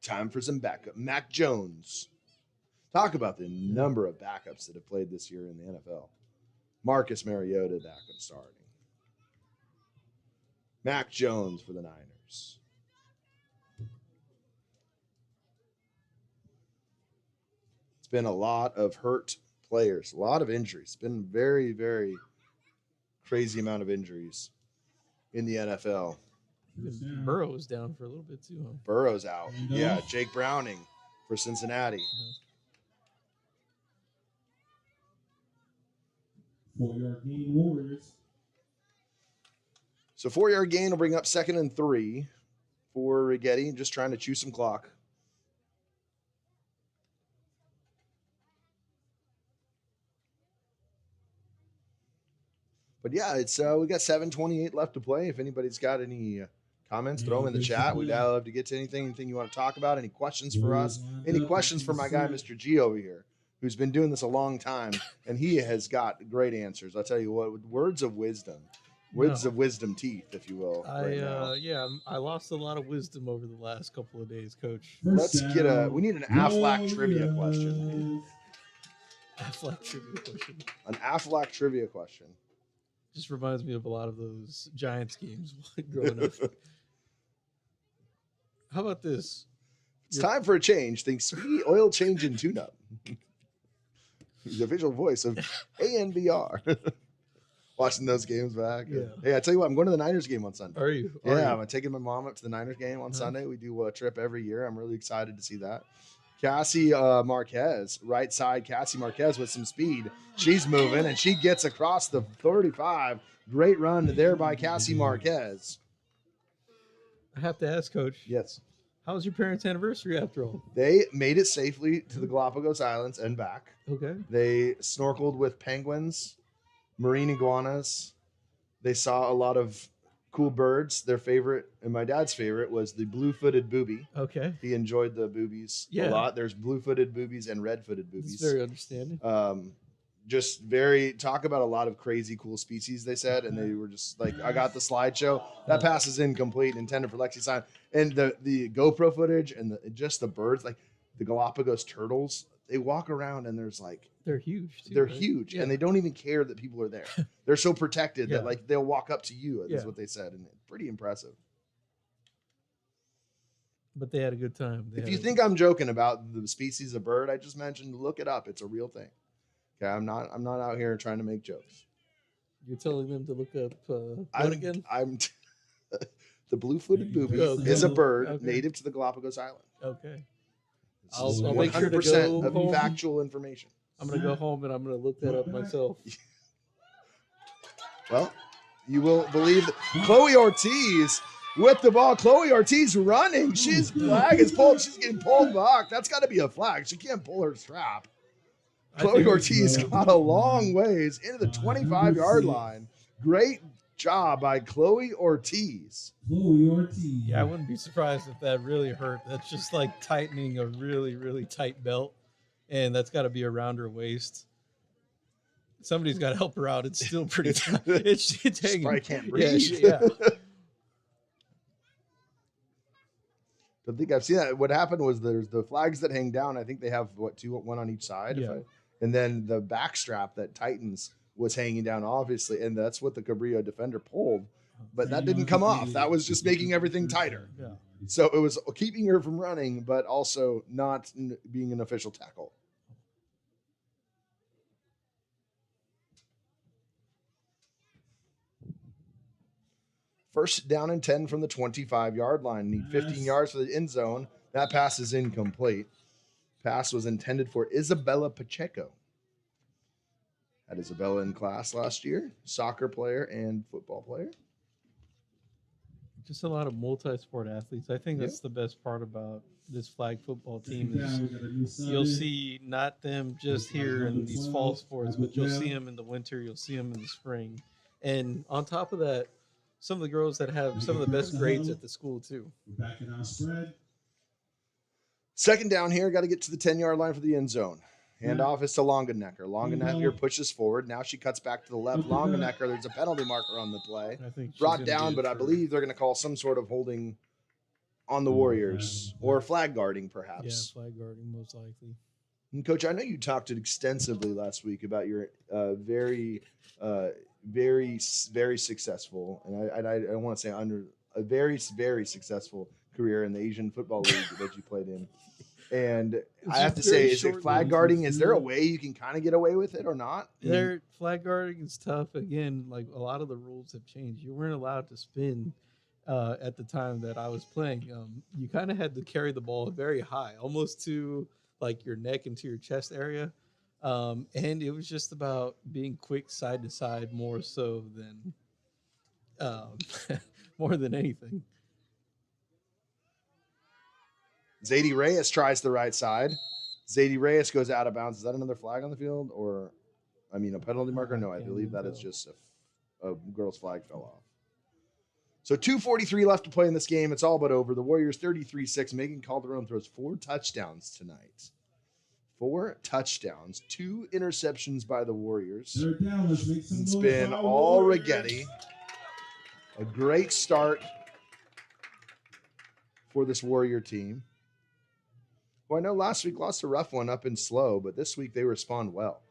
Time for some backup. Mac Jones. Talk about the number of backups that have played this year in the NFL. Marcus Mariota backup starting. Mac Jones for the Niners. It's been a lot of hurt players, a lot of injuries. It's been very, very crazy amount of injuries in the NFL. Burrow was down for a little bit too. Huh? Burrow's out. Yeah, Jake Browning for Cincinnati. 4-yard gain, Warriors. So 4-yard gain will bring up 2nd and 3 for Righetti, just trying to chew some clock. But yeah, it's we got 7:28 left to play. If anybody's got any comments, throw them in the chat. We'd love to get to anything you want to talk about. Any questions for us? Any questions for my guy, Mr. G over here, who's been doing this a long time, and he has got great answers. I'll tell you what, words of wisdom teeth, if you will. I lost a lot of wisdom over the last couple of days, Coach. We need an Aflac trivia question. An Aflac trivia question. Just reminds me of a lot of those Giants games growing up. How about this? It's time for a change. Think Speedy Oil Change and Tune-Up. He's the official voice of ANBR. Watching those games back. Yeah. Hey, I tell you what, I'm going to the Niners game on Sunday. Are you? I'm taking my mom up to the Niners game on Sunday. We do a trip every year. I'm really excited to see that. Cassie Marquez, right side Cassie Marquez with some speed. She's moving, and she gets across the 35. Great run there by Cassie Marquez. I have to ask, Coach. Yes. How was your parents' anniversary after all? They made it safely to the Galapagos Islands and back. Okay. They snorkeled with penguins, marine iguanas. They saw a lot of cool birds. Their favorite, and my dad's favorite, was the blue-footed booby. Okay. He enjoyed the boobies a lot. There's blue-footed boobies and red-footed boobies. It's very understanding. Talk about a lot of crazy cool species, they said, and they were just like, I got the slideshow. That pass is incomplete, intended for Lexi Sign. And the GoPro footage and the birds, like the Galapagos turtles, they walk around and there's like, they're huge. They're huge, and they don't even care that people are there. They're so protected that like they'll walk up to you, is what they said, and pretty impressive. But they had a good time. If you think I'm joking about the species of bird I just mentioned, look it up. It's a real thing. Okay, I'm not out here trying to make jokes. You're telling them to look up what again? The blue-footed booby is a bird native to the Galapagos Island. Okay. I'll make sure to go of home. Factual information. I'm going to go home and I'm going to look that up myself. Well, you will believe that Chloe Ortiz with the ball. Chloe Ortiz running. She's flag is pulled. She's getting pulled back. That's got to be a flag. She can't pull her strap. Chloe Ortiz got a long ways into the 25-yard line. Great job by Chloe Ortiz. Yeah, I wouldn't be surprised if that really hurt. That's just like tightening a really, really tight belt, and that's got to be around her waist. Somebody's got to help her out. It's still pretty tight. It's hanging. Probably can't breathe. Yeah. I think I've seen that. What happened was there's the flags that hang down. I think they have one on each side. Yeah. And then the back strap that tightens was hanging down, obviously, and that's what the Cabrillo defender pulled. But that didn't come off. That was just making everything tighter. Yeah. So it was keeping her from running, but also not being an official tackle. First down and 10 from the 25-yard line. Need 15 yards for the end zone. That pass is incomplete. Pass was intended for Isabella Pacheco. Had Isabella in class last year. Soccer player and football player. Just a lot of multi-sport athletes. I think that's the best part about this flag football team is you'll see not them just here in these fall sports, but you'll see them in the winter. You'll see them in the spring. And on top of that, some of the girls that have some of the best grades at the school too. We're back in our spread. Second down here, got to get to the 10-yard line for the end zone. Handoff is to Longenecker. Longenecker pushes forward. Now she cuts back to the left. Longenecker, there's a penalty marker on the play. I think brought down, but I believe they're going to call some sort of holding on the Warriors or flag guarding, perhaps. Yeah, flag guarding, most likely. And Coach, I know you talked extensively last week about your very successful, and I want to say under a very, very successful career in the Asian Football League that you played in. And I have to say, is it flag guarding? Is there a way you can kind of get away with it or not? Their flag guarding is tough. Again, like a lot of the rules have changed. You weren't allowed to spin at the time that I was playing. You kind of had to carry the ball very high, almost to like your neck and to your chest area. And it was just about being quick side to side more so than more than anything. Zadie Reyes tries the right side. Zadie Reyes goes out of bounds. Is that another flag on the field? Or, a penalty marker? No, I believe that is just a girl's flag fell off. So 2:43 left to play in this game. It's all but over. The Warriors 33-6. Megan Calderon throws 4 touchdowns tonight. 4 touchdowns, 2 interceptions by the Warriors. Third down, let's make some It's noise been for our all Warriors. Righetti. A great start for this Warrior team. Well, I know last week lost a rough one up and slow, but this week they respond well.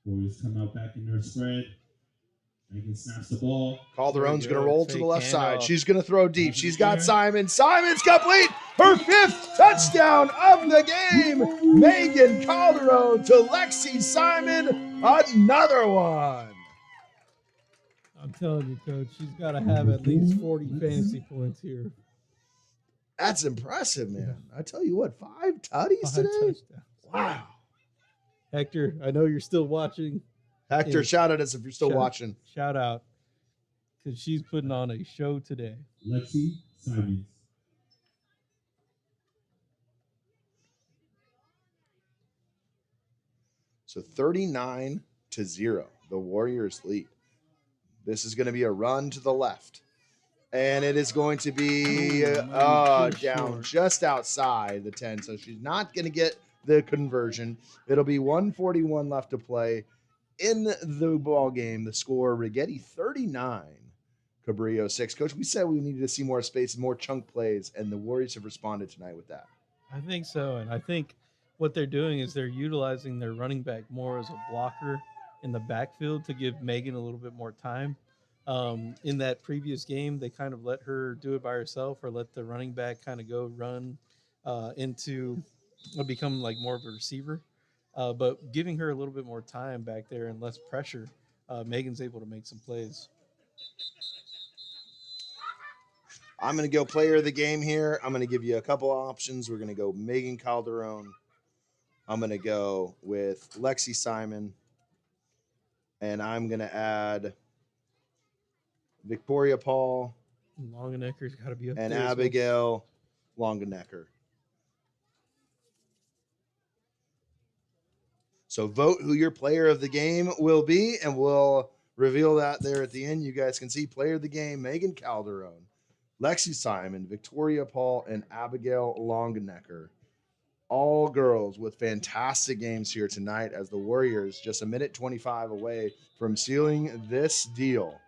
Warriors come out back in their spread. Megan snaps the ball. Calderon's There going we to go. roll to the Fake left side. handoff. She's going to throw deep. She's got Simon. Simon's complete. Her 5th touchdown of the game. Megan Calderon to Lexi Simon. Another one. I'm telling you, Coach, she's got to have at least 40 fantasy points here. That's impressive, man. I tell you what, 5 tutties 5 today? touchdowns. Wow. Hector, I know you're still watching. Hector, Yeah. shout at us if you're still watching. Shout out, because she's putting on a show today. Lexi Simons. So 39-0, the Warriors lead. This is going to be a run to the left. And it is going to be down short. just outside the 10. So she's not going to get the conversion. It'll be 1:41 left to play in the ball game. The score, Righetti 39, Cabrillo 6. Coach, we said we needed to see more space, more chunk plays, and the Warriors have responded tonight with that. I think so. And I think what they're doing is they're utilizing their running back more as a blocker in the backfield to give Megan a little bit more time. In that previous game, they kind of let her do it by herself or let the running back kind of go run into become like more of a receiver. But giving her a little bit more time back there and less pressure, Megan's able to make some plays. I'm going to go player of the game here. I'm going to give you a couple options. We're going to go Megan Calderon. I'm going to go with Lexi Simon. And I'm going to add Victoria Paul Longenecker's got to be up and there as well. Abigail Longenecker. So vote who your player of the game will be, and we'll reveal that there at the end. You guys can see player of the game, Megan Calderon, Lexi Simon, Victoria Paul, and Abigail Longenecker. All girls with fantastic games here tonight as the Warriors just a minute 25 away from sealing this deal.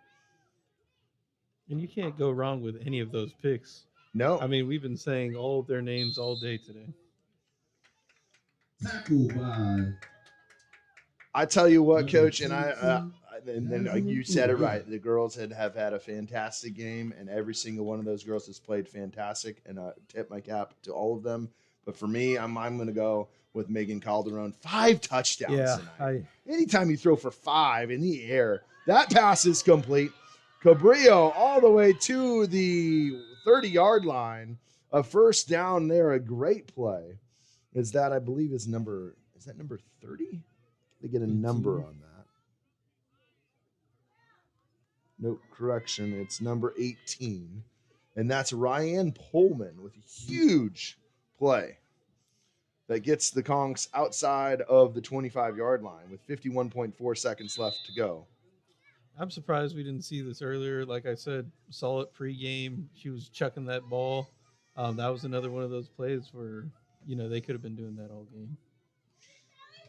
And you can't go wrong with any of those picks. No. I mean, we've been saying all of their names all day today. Tackled by. I tell you what, Coach, and then you said it right. The girls have had a fantastic game, and every single one of those girls has played fantastic, and I tip my cap to all of them. But for me, I'm going to go with Megan Calderon. 5 touchdowns tonight. Anytime you throw for 5 in the air, that pass is complete. Cabrillo all the way to the 30-yard line. A first down there, a great play. Is that, I believe, is number 30? They get a number on that. No, correction. It's number 18. And that's Ryan Pullman with a huge play that gets the Conks outside of the 25-yard line with 51.4 seconds left to go. I'm surprised we didn't see this earlier. Like I said, saw it pregame. She was chucking that ball. That was another one of those plays where, they could have been doing that all game.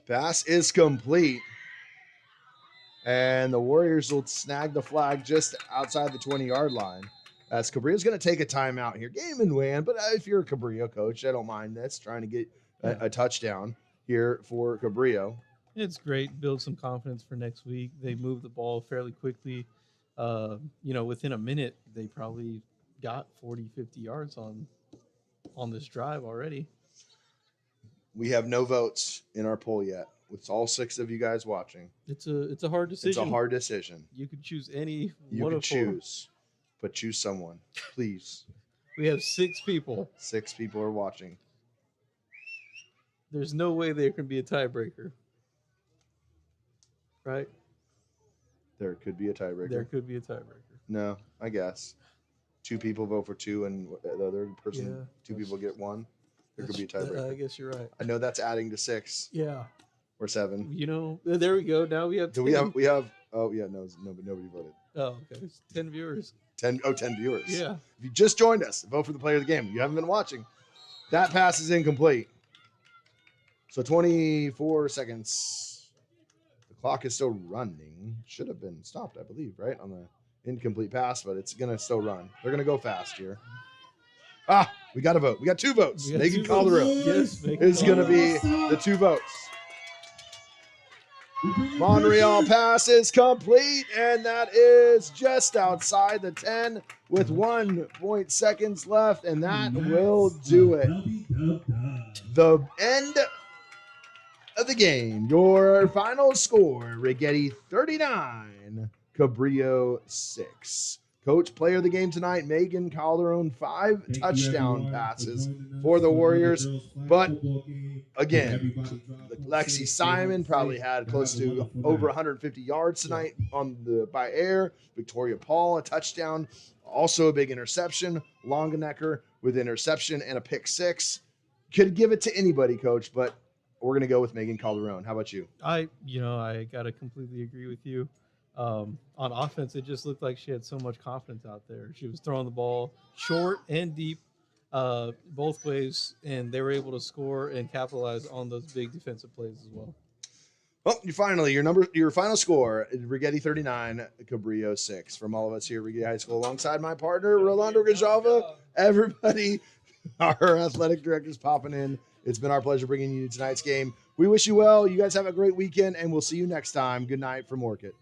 Pass is complete. And the Warriors will snag the flag just outside the 20-yard line. As Cabrillo's going to take a timeout here. Game and win, but if you're a Cabrillo coach, I don't mind this. Trying to get a touchdown here for Cabrillo. It's great. Build some confidence for next week. They moved the ball fairly quickly. Within a minute, they probably got 40, 50 yards on this drive already. We have no votes in our poll yet. With all 6 of you guys watching, It's a hard decision. It's a hard decision. You could choose any You one could of choose, but choose someone, please. We have 6 people. 6 people are watching. There's no way there can be a tiebreaker. Right? There could be a tiebreaker. There could be a tiebreaker. No, I guess. 2 people vote for 2, and the other person, 2 people get 1. There could be a tiebreaker. I guess you're right. I know that's adding to 6 Yeah. or 7. There we go. Now we have 10. Do we have? Oh yeah, no, nobody voted. Oh, okay. It's 10 viewers. 10 viewers. Yeah. If you just joined us, vote for the player of the game. You haven't been watching. That pass is incomplete. So 24 seconds. The clock is still running. Should have been stopped, I believe, right? On the incomplete pass, but it's going to still run. They're going to go fast here. We got a vote. We got 2 votes. Megan Calderon is going to be the 2 votes. Monreal pass is complete, and that is just outside the 10 with 1 seconds left, and that will do it. The end of the game. Your final score, Righetti 39, Cabrillo 6. Coach, player of the game tonight, Megan Calderon, 5 touchdown passes for the Warriors. But again, Lexi Simon probably had close to over 150 yards tonight by air. Victoria Paul, a touchdown, also a big interception. Longenecker with interception and a pick 6. Could give it to anybody, Coach, but we're going to go with Megan Calderon. How about you? I got to completely agree with you. On offense, it just looked like she had so much confidence out there. She was throwing the ball short and deep, both ways, and they were able to score and capitalize on those big defensive plays as well. Well, your final score, Righetti 39, Cabrillo 6. From all of us here at Righetti High School, alongside my partner, Rolando Gajava, everybody, our athletic directors popping in. It's been our pleasure bringing you tonight's game. We wish you well. You guys have a great weekend, and we'll see you next time. Good night from Orcutt.